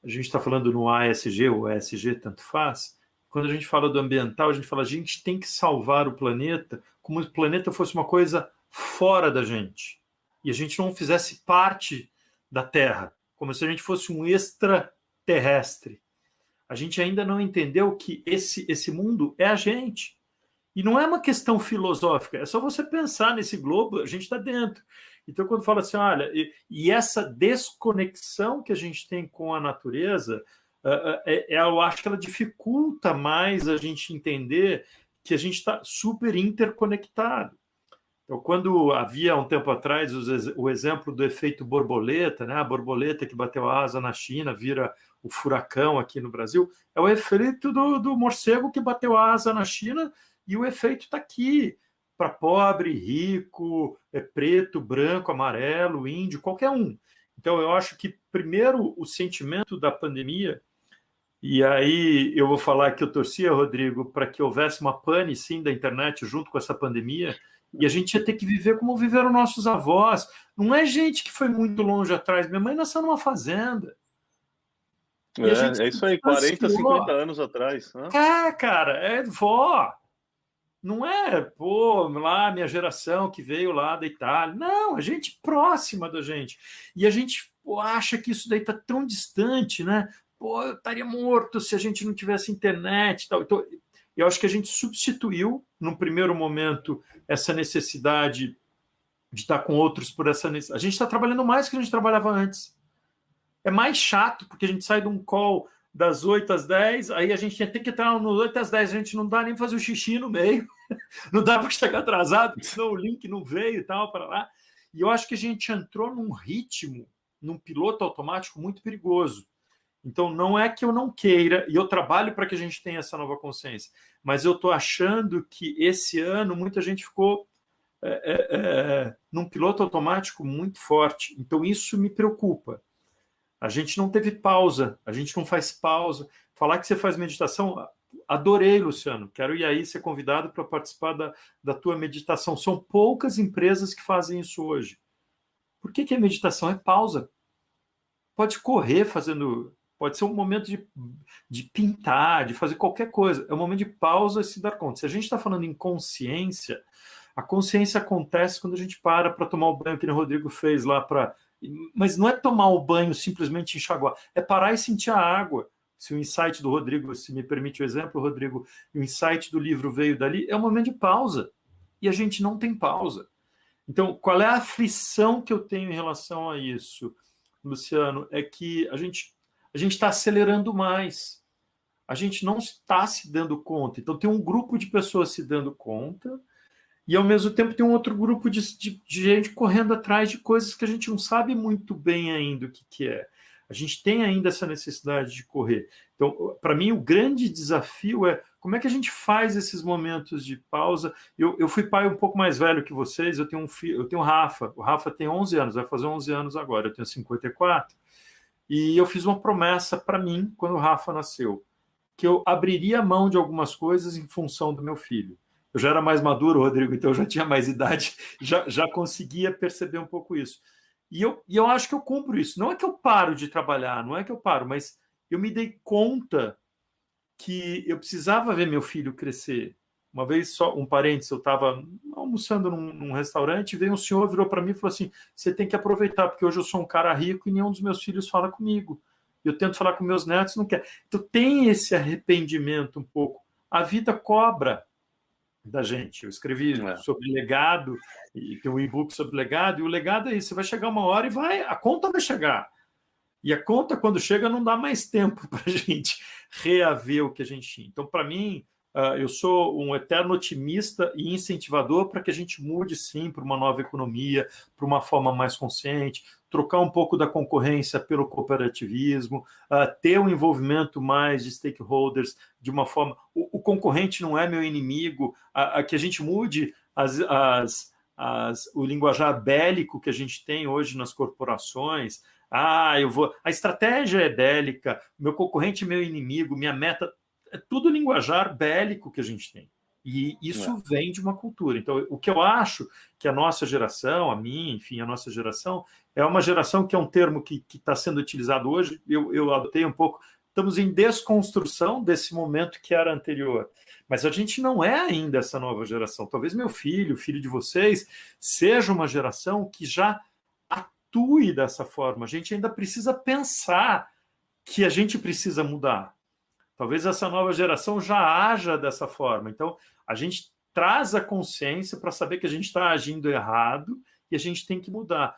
C: a gente está falando no ASG ou ESG, tanto faz. Quando a gente fala do ambiental, a gente fala a gente tem que salvar o planeta como se o planeta fosse uma coisa fora da gente. E a gente não fizesse parte da Terra, como se a gente fosse um extraterrestre. A gente ainda não entendeu que esse mundo é a gente. E não é uma questão filosófica, é só você pensar nesse globo, a gente está dentro. Então, quando fala assim, olha, e essa desconexão que a gente tem com a natureza, eu acho que ela dificulta mais a gente entender que a gente está super interconectado. Então, quando havia um tempo atrás o exemplo do efeito borboleta, né? A borboleta que bateu a asa na China vira o furacão aqui no Brasil, é o efeito do morcego que bateu a asa na China e o efeito está aqui. Para pobre, rico, preto, branco, amarelo, índio, qualquer um. Então, eu acho que, primeiro, o sentimento da pandemia, e aí eu vou falar que eu torcia, Rodrigo, para que houvesse uma pane, sim, da internet junto com essa pandemia, e a gente ia ter que viver como viveram nossos avós. Não é gente que foi muito longe atrás. Minha mãe nasceu numa fazenda.
A: É isso aí, 40, 50 anos atrás. Né?
C: Cara, é vó. Não é, lá minha geração que veio lá da Itália. Não, a gente próxima da gente. E a gente acha que isso daí está tão distante, né? Eu estaria morto se a gente não tivesse internet e tal. Então, eu acho que a gente substituiu, num primeiro momento, essa necessidade de estar com outros por essa necessidade. A gente está trabalhando mais do que a gente trabalhava antes. É mais chato, porque a gente sai de um call das 8 às 10, aí a gente tem que entrar no 8 às 10, a gente não dá nem fazer o xixi no meio, não dá para chegar atrasado, porque senão o link não veio e tal, para lá. E eu acho que a gente entrou num ritmo, num piloto automático muito perigoso. Então, não é que eu não queira, e eu trabalho para que a gente tenha essa nova consciência, mas eu estou achando que esse ano muita gente ficou num piloto automático muito forte. Então, isso me preocupa. A gente não teve pausa, a gente não faz pausa. Falar que você faz meditação, adorei, Luciano. Quero ir aí ser convidado para participar da tua meditação. São poucas empresas que fazem isso hoje. Por que a meditação é pausa? Pode correr fazendo... Pode ser um momento de pintar, de fazer qualquer coisa. É um momento de pausa e se dar conta. Se a gente está falando em consciência, a consciência acontece quando a gente para tomar o banho que o Rodrigo fez lá para... Mas não é tomar o banho simplesmente enxaguar, é parar e sentir a água. Se o insight do Rodrigo, se me permite o exemplo, Rodrigo, o insight do livro veio dali, é um momento de pausa. E a gente não tem pausa. Então, qual é a aflição que eu tenho em relação a isso, Luciano? É que a gente está acelerando mais. A gente não está se dando conta. Então, tem um grupo de pessoas se dando conta, e, ao mesmo tempo, tem um outro grupo de gente correndo atrás de coisas que a gente não sabe muito bem ainda o que é. A gente tem ainda essa necessidade de correr. Então, para mim, o grande desafio é como é que a gente faz esses momentos de pausa. Eu fui pai um pouco mais velho que vocês, eu tenho um filho, eu tenho o Rafa. O Rafa tem 11 anos, vai fazer 11 anos agora, eu tenho 54. E eu fiz uma promessa para mim, quando o Rafa nasceu, que eu abriria a mão de algumas coisas em função do meu filho. Eu já era mais maduro, Rodrigo, então eu já tinha mais idade, já conseguia perceber um pouco isso. E eu acho que eu cumpro isso. Não é que eu paro de trabalhar, não é que eu paro, mas eu me dei conta que eu precisava ver meu filho crescer. Uma vez, só um parênteses, eu estava almoçando num restaurante, veio um senhor, virou para mim e falou assim: você tem que aproveitar, porque hoje eu sou um cara rico e nenhum dos meus filhos fala comigo. Eu tento falar com meus netos, não quer. Então tem esse arrependimento um pouco. A vida cobra da gente. Eu escrevi sobre legado, e tem um e-book sobre legado, e o legado é isso: você vai chegar uma hora e a conta vai chegar. E a conta, quando chega, não dá mais tempo para a gente reaver o que a gente tinha. Então, para mim, eu sou um eterno otimista e incentivador para que a gente mude, sim, para uma nova economia, para uma forma mais consciente, trocar um pouco da concorrência pelo cooperativismo, ter um envolvimento mais de stakeholders de uma forma... O concorrente não é meu inimigo, que a gente mude o linguajar bélico que a gente tem hoje nas corporações. A estratégia é bélica, meu concorrente é meu inimigo, minha meta, é tudo linguajar bélico que a gente tem. E isso vem de uma cultura. Então, o que eu acho que a nossa geração, a minha, enfim, a nossa geração, é uma geração que é um termo que está sendo utilizado hoje, eu adotei um pouco, estamos em desconstrução desse momento que era anterior. Mas a gente não é ainda essa nova geração. Talvez meu filho, o filho de vocês, seja uma geração que já atue dessa forma. A gente ainda precisa pensar que a gente precisa mudar. Talvez essa nova geração já haja dessa forma. Então, a gente traz a consciência para saber que a gente está agindo errado e a gente tem que mudar.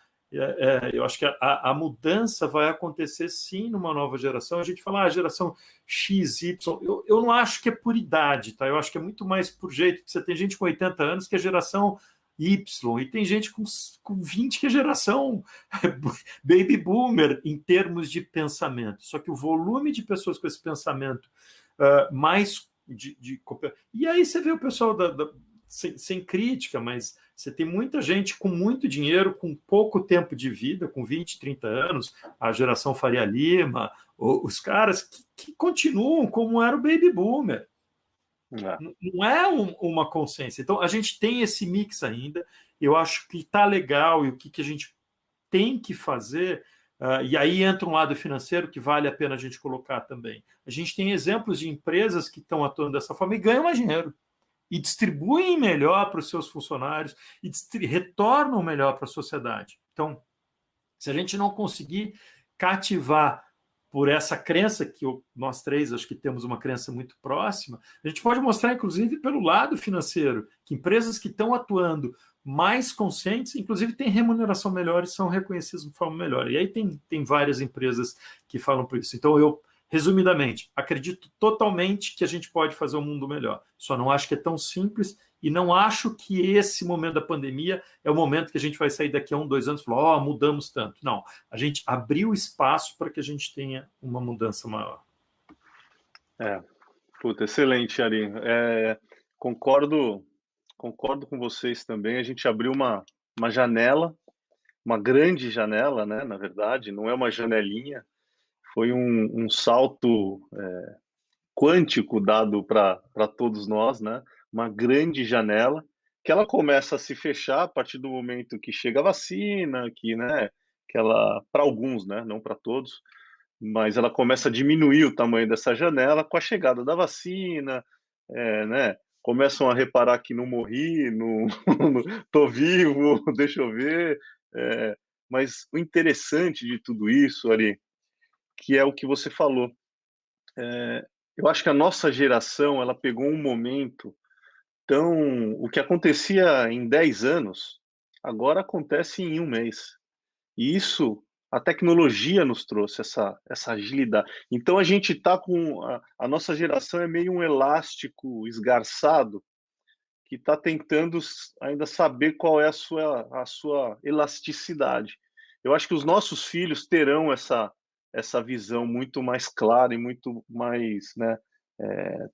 C: Eu acho que a mudança vai acontecer, sim, numa nova geração. A gente fala, a geração X, Y. Eu não acho que é por idade, tá? Eu acho que é muito mais por jeito. Você tem gente com 80 anos que é geração Y, e tem gente com 20 que é geração baby boomer em termos de pensamento. Só que o volume de pessoas com esse pensamento mais e aí você vê o pessoal sem crítica, mas você tem muita gente com muito dinheiro, com pouco tempo de vida, com 20, 30 anos, a geração Faria Lima, os caras que continuam como era o baby boomer. Não é uma consciência. Então, a gente tem esse mix ainda. Eu acho que está legal, e o que a gente tem que fazer, e aí entra um lado financeiro que vale a pena a gente colocar também. A gente tem exemplos de empresas que estão atuando dessa forma e ganham mais dinheiro, e distribuem melhor para os seus funcionários, e retornam melhor para a sociedade. Então, se a gente não conseguir cativar por essa crença, que nós três acho que temos uma crença muito próxima, a gente pode mostrar, inclusive, pelo lado financeiro, que empresas que estão atuando mais conscientes, inclusive, têm remuneração melhor e são reconhecidas de forma melhor. E aí tem várias empresas que falam por isso. Então, eu, resumidamente, acredito totalmente que a gente pode fazer um mundo melhor. Só não acho que é tão simples e não acho que esse momento da pandemia é o momento que a gente vai sair daqui a 1, 2 anos e falar, mudamos tanto. Não, a gente abriu espaço para que a gente tenha uma mudança maior.
A: Excelente, Ari. Concordo com vocês também. A gente abriu uma janela, uma grande janela, né? Na verdade, não é uma janelinha, foi um salto quântico dado para todos nós, né? Uma grande janela que ela começa a se fechar a partir do momento que chega a vacina, né? Que ela, para alguns, né? Não para todos, mas ela começa a diminuir o tamanho dessa janela com a chegada da vacina, né? Começam a reparar que não morri, não tô vivo, deixa eu ver. Mas o interessante de tudo isso, Ari, que é o que você falou. Eu acho que a nossa geração, ela pegou um momento o que acontecia em 10 anos, agora acontece em 1 mês. E isso, a tecnologia nos trouxe essa agilidade. Então, a gente está com... A nossa geração é meio um elástico esgarçado que está tentando ainda saber qual é a sua elasticidade. Eu acho que os nossos filhos terão essa visão muito mais clara e muito mais, né,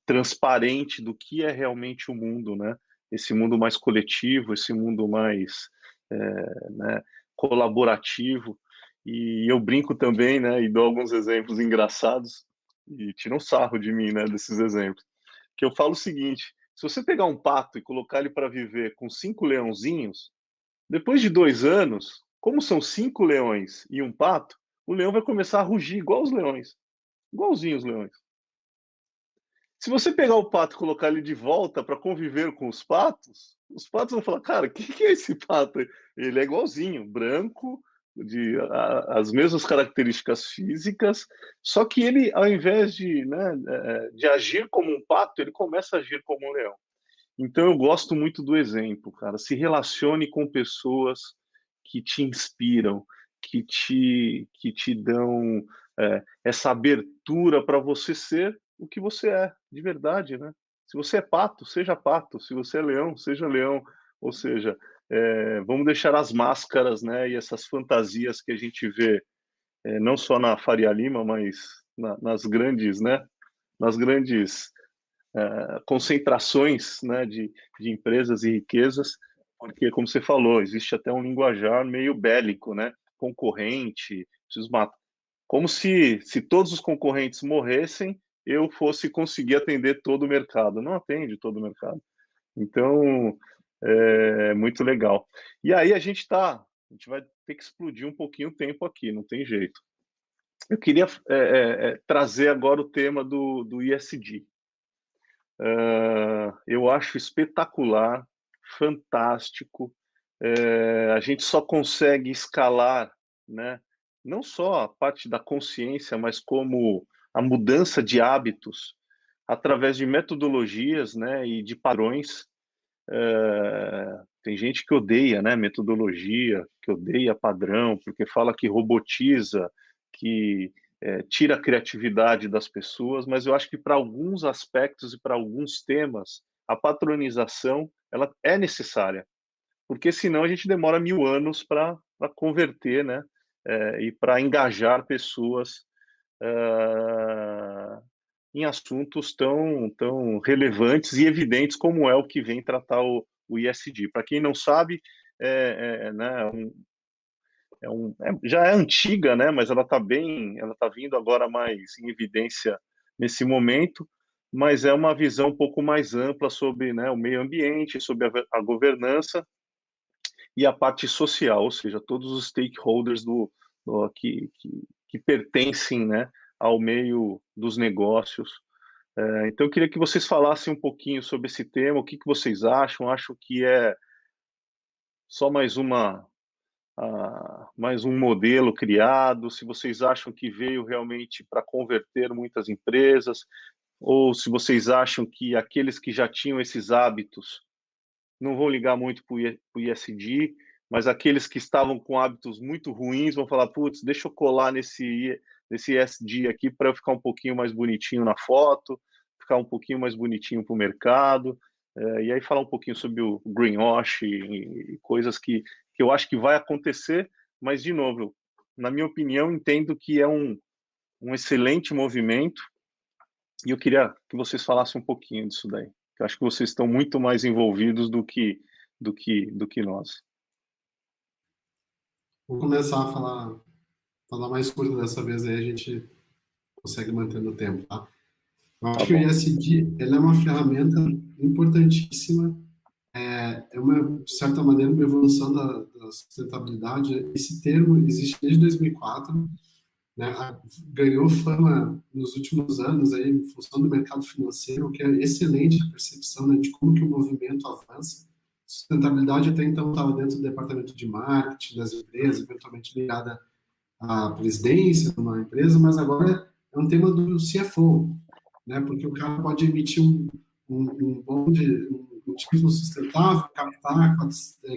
A: transparente do que é realmente o mundo, né? Esse mundo mais coletivo, esse mundo mais né, colaborativo. E eu brinco também, né, e dou alguns exemplos engraçados e tiram sarro de mim, né, desses exemplos. Que eu falo o seguinte: se você pegar um pato e colocar ele para viver com 5 leãozinhos, depois de 2 anos, Como são 5 leões e um pato, o leão vai começar a rugir igual os leões, igualzinho os leões. Se você pegar o pato e colocar ele de volta para conviver com os patos vão falar, cara, o que é esse pato? Ele é igualzinho, branco, as mesmas características físicas, só que ele, ao invés de agir como um pato, ele começa a agir como um leão. Então, eu gosto muito do exemplo, cara. Se relacione com pessoas que te inspiram, que te dão essa abertura para você ser o que você é, de verdade, né? Se você é pato, seja pato. Se você é leão, seja leão. Ou seja, vamos deixar as máscaras, né, e essas fantasias que a gente vê, não só na Faria Lima, mas nas grandes, né, nas grandes concentrações, né, de empresas e riquezas, porque, como você falou, existe até um linguajar meio bélico, né? Concorrente, preciso matar. Como se todos os concorrentes morressem, eu fosse conseguir atender todo o mercado. Não atende todo o mercado. Então, é muito legal. E aí a gente vai ter que explodir um pouquinho o tempo aqui, não tem jeito. Eu queria trazer agora o tema do ESG. Eu acho espetacular, fantástico. A gente só consegue escalar, né, não só a parte da consciência, mas como a mudança de hábitos através de metodologias, né, e de padrões. Tem gente que odeia, né, metodologia, que odeia padrão, porque fala que robotiza, que tira a criatividade das pessoas, mas eu acho que para alguns aspectos e para alguns temas, a padronização ela é necessária, porque senão a gente demora 1000 anos para converter, né, e para engajar pessoas em assuntos tão relevantes e evidentes como é o que vem tratar o ESG. Para quem não sabe, né, já é antiga, né, mas ela está vindo agora mais em evidência nesse momento, mas é uma visão um pouco mais ampla sobre, né, o meio ambiente, sobre a governança e a parte social, ou seja, todos os stakeholders que pertencem, né, ao meio dos negócios. Então, eu queria que vocês falassem um pouquinho sobre esse tema, o que vocês acham? Acho que é só mais um modelo criado, se vocês acham que veio realmente para converter muitas empresas, ou se vocês acham que aqueles que já tinham esses hábitos não vão ligar muito para o ESG, mas aqueles que estavam com hábitos muito ruins vão falar, putz, deixa eu colar nesse ESG aqui para eu ficar um pouquinho mais bonitinho na foto, ficar um pouquinho mais bonitinho para o mercado, e aí falar um pouquinho sobre o greenwash e coisas que eu acho que vai acontecer, mas, de novo, na minha opinião, entendo que é um excelente movimento, e eu queria que vocês falassem um pouquinho disso daí. Eu acho que vocês estão muito mais envolvidos do que nós.
B: Vou começar a falar mais curto dessa vez, aí a gente consegue manter no tempo, tá? Eu acho que o ESG, ele é uma ferramenta importantíssima, de certa maneira, uma evolução da sustentabilidade. Esse termo existe desde 2004, né? Ganhou fama nos últimos anos aí, em função do mercado financeiro, que é excelente a percepção, né, de como que o movimento avança. Sustentabilidade até então estava dentro do departamento de marketing das empresas, eventualmente ligada à presidência de uma empresa, mas agora é um tema do CFO, né? Porque o cara pode emitir um título sustentável, captar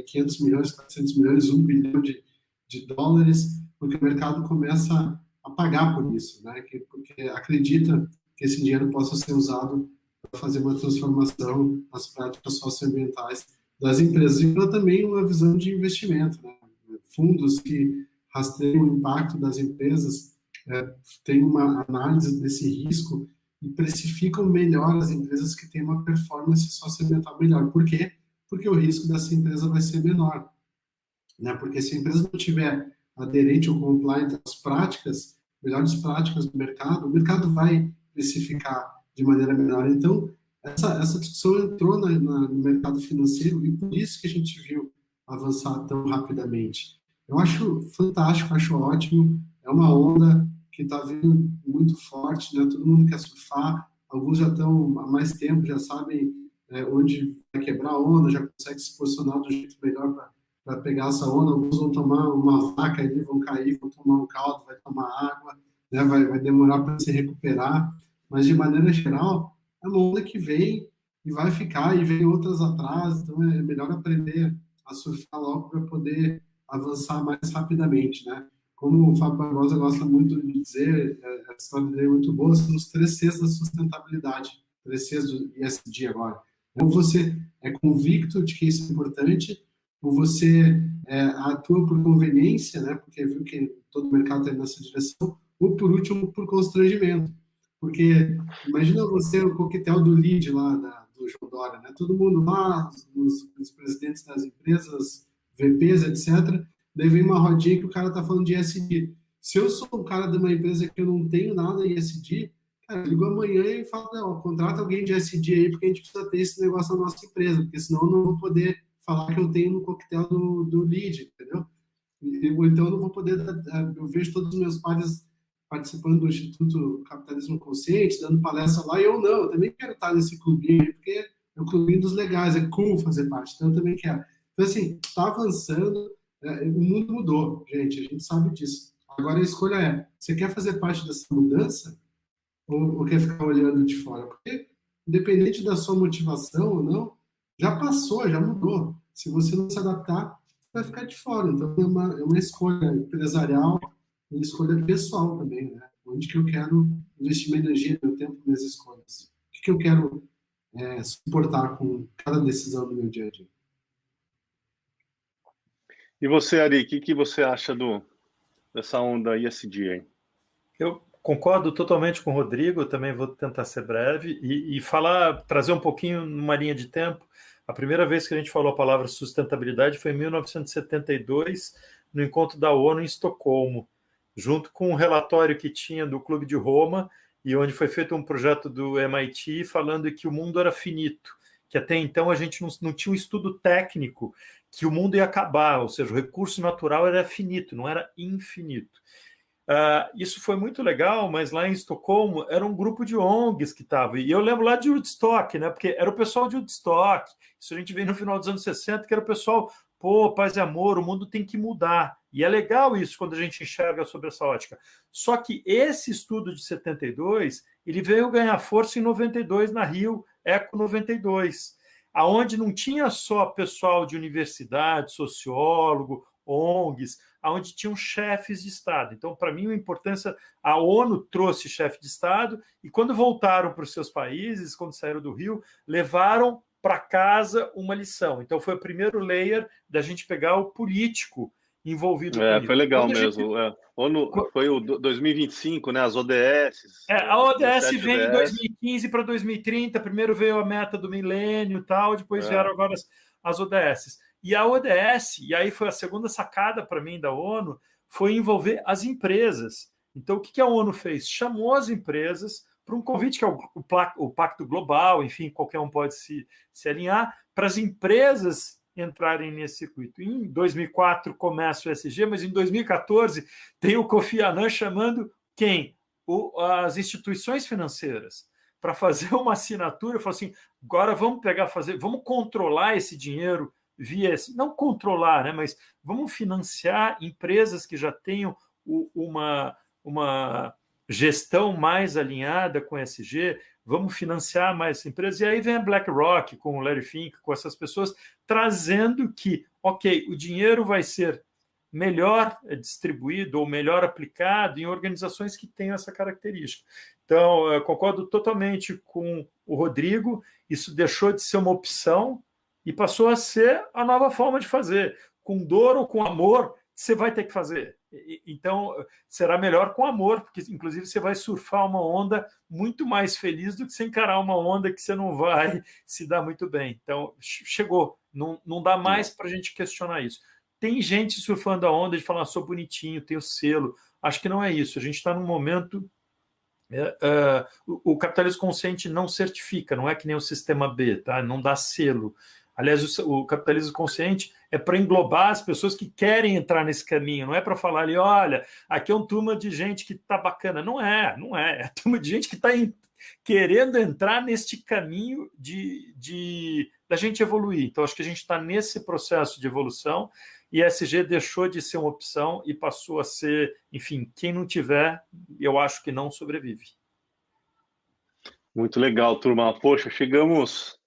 B: 500 milhões, 400 milhões, 1 bilhão de dólares, porque o mercado começa a pagar por isso, né? Porque acredita que esse dinheiro possa ser usado para fazer uma transformação nas práticas socioambientais das empresas. E também uma visão de investimento, né? Fundos que rastreiam o impacto das empresas têm uma análise desse risco e precificam melhor as empresas que têm uma performance socioambiental melhor. Por quê? Porque o risco dessa empresa vai ser menor, né? Porque se a empresa não tiver aderente ou compliant às práticas, melhores práticas do mercado, o mercado vai precificar de maneira menor. Então, essa discussão entrou no mercado financeiro e por isso que a gente viu avançar tão rapidamente. Eu acho fantástico, acho ótimo. É uma onda que está vindo muito forte, né? Todo mundo quer surfar. Alguns já estão há mais tempo, já sabem onde vai quebrar a onda, já consegue se posicionar do jeito melhor para pegar essa onda. Alguns vão tomar uma vaca ali, vão cair, vão tomar um caldo, vai tomar água, né? Vai demorar para se recuperar. Mas, de maneira geral, é uma onda que vem e vai ficar, e vem outras atrás. Então, é melhor aprender a surfar logo para poder avançar mais rapidamente, né? Como o Fábio Barbosa gosta muito de dizer, a história dele é muito boa, são os 3 Cs da sustentabilidade, 3 Cs do ESG agora. Ou você é convicto de que isso é importante, ou você atua por conveniência, né? Porque viu que todo o mercado está nessa direção, ou por último, por constrangimento. Porque imagina você o coquetel do lead lá, do João Dória, né? Todo mundo lá, os presidentes das empresas, VPs, etc. Daí vem uma rodinha que o cara tá falando de ESG. Se eu sou um cara de uma empresa que eu não tenho nada em ESG, cara, eu ligo amanhã e falo, não, contrata alguém de ESG aí, porque a gente precisa ter esse negócio na nossa empresa, porque senão eu não vou poder falar que eu tenho no coquetel do lead, entendeu? Ou então eu não vou poder, eu vejo todos os meus pares participando do Instituto Capitalismo Consciente, dando palestra lá, e eu não, eu também quero estar nesse clubinho aí, porque é o clubinho dos legais, é cool fazer parte, então eu também quero. Então, assim, está avançando, o mundo mudou, gente, a gente sabe disso. Agora a escolha é, você quer fazer parte dessa mudança ou quer ficar olhando de fora? Porque, independente da sua motivação ou não, já passou, já mudou. Se você não se adaptar, você vai ficar de fora. Então, é uma escolha empresarial e escolha pessoal também, né? Onde que eu quero investir minha energia, meu tempo, minhas escolhas? O que eu quero suportar com cada decisão do meu dia a dia?
A: E você, Ari, o que você acha dessa onda ESG aí?
C: Eu concordo totalmente com o Rodrigo, também vou tentar ser breve e trazer um pouquinho numa linha de tempo. A primeira vez que a gente falou a palavra sustentabilidade foi em 1972, no encontro da ONU em Estocolmo, junto com um relatório que tinha do Clube de Roma, e onde foi feito um projeto do MIT falando que o mundo era finito, que até então a gente não tinha um estudo técnico que o mundo ia acabar, ou seja, o recurso natural era finito, não era infinito. Isso foi muito legal, mas lá em Estocolmo era um grupo de ONGs que estava. E eu lembro lá de Woodstock, né? Porque era o pessoal de Woodstock. Isso a gente vê no final dos anos 60, que era o pessoal, pô, paz e amor, o mundo tem que mudar. E é legal isso quando a gente enxerga sobre essa ótica. Só que esse estudo de 72, ele veio ganhar força em 92 na Rio Eco 92, aonde não tinha só pessoal de universidade, sociólogo, ONGs, onde tinham chefes de Estado. Então, para mim, a importância, a ONU trouxe chefe de Estado e quando voltaram para os seus países, quando saíram do Rio, levaram para casa uma lição. Então, foi o primeiro layer da gente pegar o político envolvido com isso.
A: Foi legal mesmo. ONU, foi o 2025, né? As ODS.
C: A ODS vem
A: ODS.
C: em 2015 para 2030. Primeiro veio a meta do milênio e tal, depois vieram agora as ODS. E a ODS, e aí foi a segunda sacada para mim da ONU, foi envolver as empresas. Então, o que a ONU fez? Chamou as empresas para um convite, que é o Pacto Global, enfim, qualquer um pode se alinhar, para as empresas entrarem nesse circuito. Em 2004 começa o ESG, mas em 2014 tem o Kofi Annan chamando quem? As instituições financeiras para fazer uma assinatura. Falou assim, agora vamos vamos controlar esse dinheiro via não controlar, né, mas vamos financiar empresas que já tenham uma gestão mais alinhada com ESG, vamos financiar mais empresas. E aí vem a BlackRock com o Larry Fink, com essas pessoas, trazendo que, ok, o dinheiro vai ser melhor distribuído ou melhor aplicado em organizações que tenham essa característica. Então, eu concordo totalmente com o Rodrigo, isso deixou de ser uma opção e passou a ser a nova forma de fazer. Com dor ou com amor, você vai ter que fazer. Então, será melhor com amor, porque, inclusive, você vai surfar uma onda muito mais feliz do que você encarar uma onda que você não vai se dar muito bem. Então, chegou. Não dá mais para a gente questionar isso. Tem gente surfando a onda de falar, sou bonitinho, tenho selo. Acho que não é isso. A gente está num momento... o capitalismo consciente não certifica, não é que nem o sistema B, tá? Não dá selo. Aliás, o capitalismo consciente é para englobar as pessoas que querem entrar nesse caminho, não é para falar ali, olha, aqui é uma turma de gente que está bacana. Não é. É turma de gente que está querendo entrar neste caminho da gente evoluir. Então, acho que a gente está nesse processo de evolução e ESG deixou de ser uma opção e passou a ser, enfim, quem não tiver, eu acho que não sobrevive.
A: Muito legal, turma. Poxa, chegamos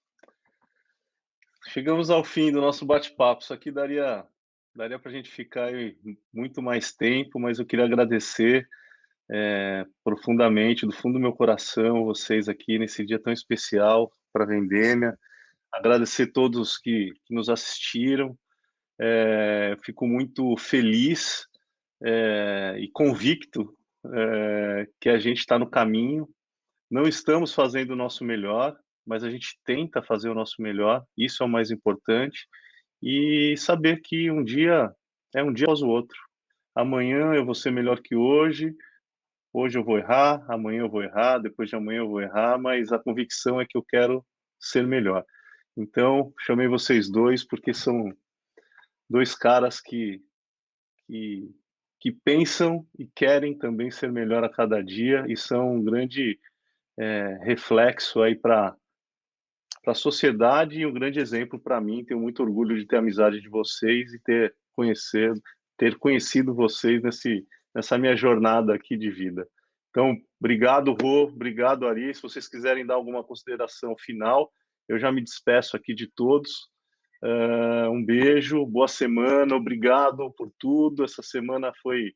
A: ao fim do nosso bate-papo. Isso aqui daria para a gente ficar aí muito mais tempo, mas eu queria agradecer profundamente, do fundo do meu coração, vocês aqui nesse dia tão especial para a Vendêmia. Agradecer a todos que nos assistiram. Fico muito feliz e convicto que a gente está no caminho. Não estamos fazendo o nosso melhor, mas a gente tenta fazer o nosso melhor. Isso é o mais importante. E saber que um dia é um dia após o outro. Amanhã eu vou ser melhor que hoje. Hoje eu vou errar, amanhã eu vou errar, depois de amanhã eu vou errar, mas a convicção é que eu quero ser melhor. Então, chamei vocês dois porque são dois caras que pensam e querem também ser melhor a cada dia e são um grande reflexo aí para a sociedade e um grande exemplo para mim. Tenho muito orgulho de ter a amizade de vocês e ter conhecido vocês nessa minha jornada aqui de vida. Então, obrigado, Rô, obrigado, Ari. Se vocês quiserem dar alguma consideração final, eu já me despeço aqui de todos. Um beijo, boa semana, obrigado por tudo. Essa semana foi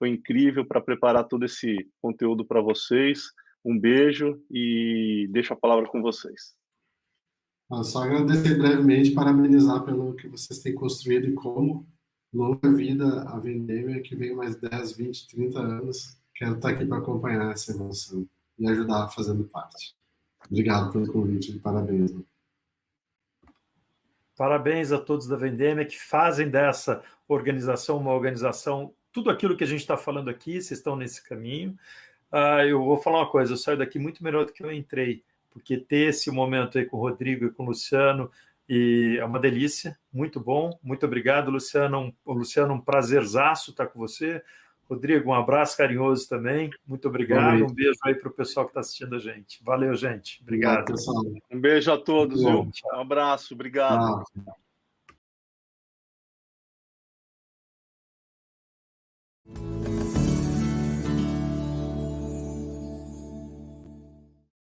A: incrível para preparar todo esse conteúdo para vocês. Um beijo e deixo a palavra com vocês.
B: Só agradecer brevemente, parabenizar pelo que vocês têm construído e como longa vida a Vendêmia, que vem mais 10, 20, 30 anos. Quero estar aqui para acompanhar essa evolução e ajudar fazendo parte. Obrigado pelo convite e parabéns.
C: Parabéns a todos da Vendêmia que fazem dessa organização uma organização, tudo aquilo que a gente está falando aqui, vocês estão nesse caminho. Eu vou falar uma coisa, eu saio daqui muito melhor do que eu entrei, porque ter esse momento aí com o Rodrigo e com o Luciano é uma delícia, muito bom. Muito obrigado, Luciano. Luciano, um prazerzaço estar com você. Rodrigo, um abraço carinhoso também. Muito obrigado. Um beijo aí para o pessoal que está assistindo a gente. Valeu, gente. Obrigado.
B: Pessoal.
A: Um beijo a todos, viu? Um abraço, obrigado.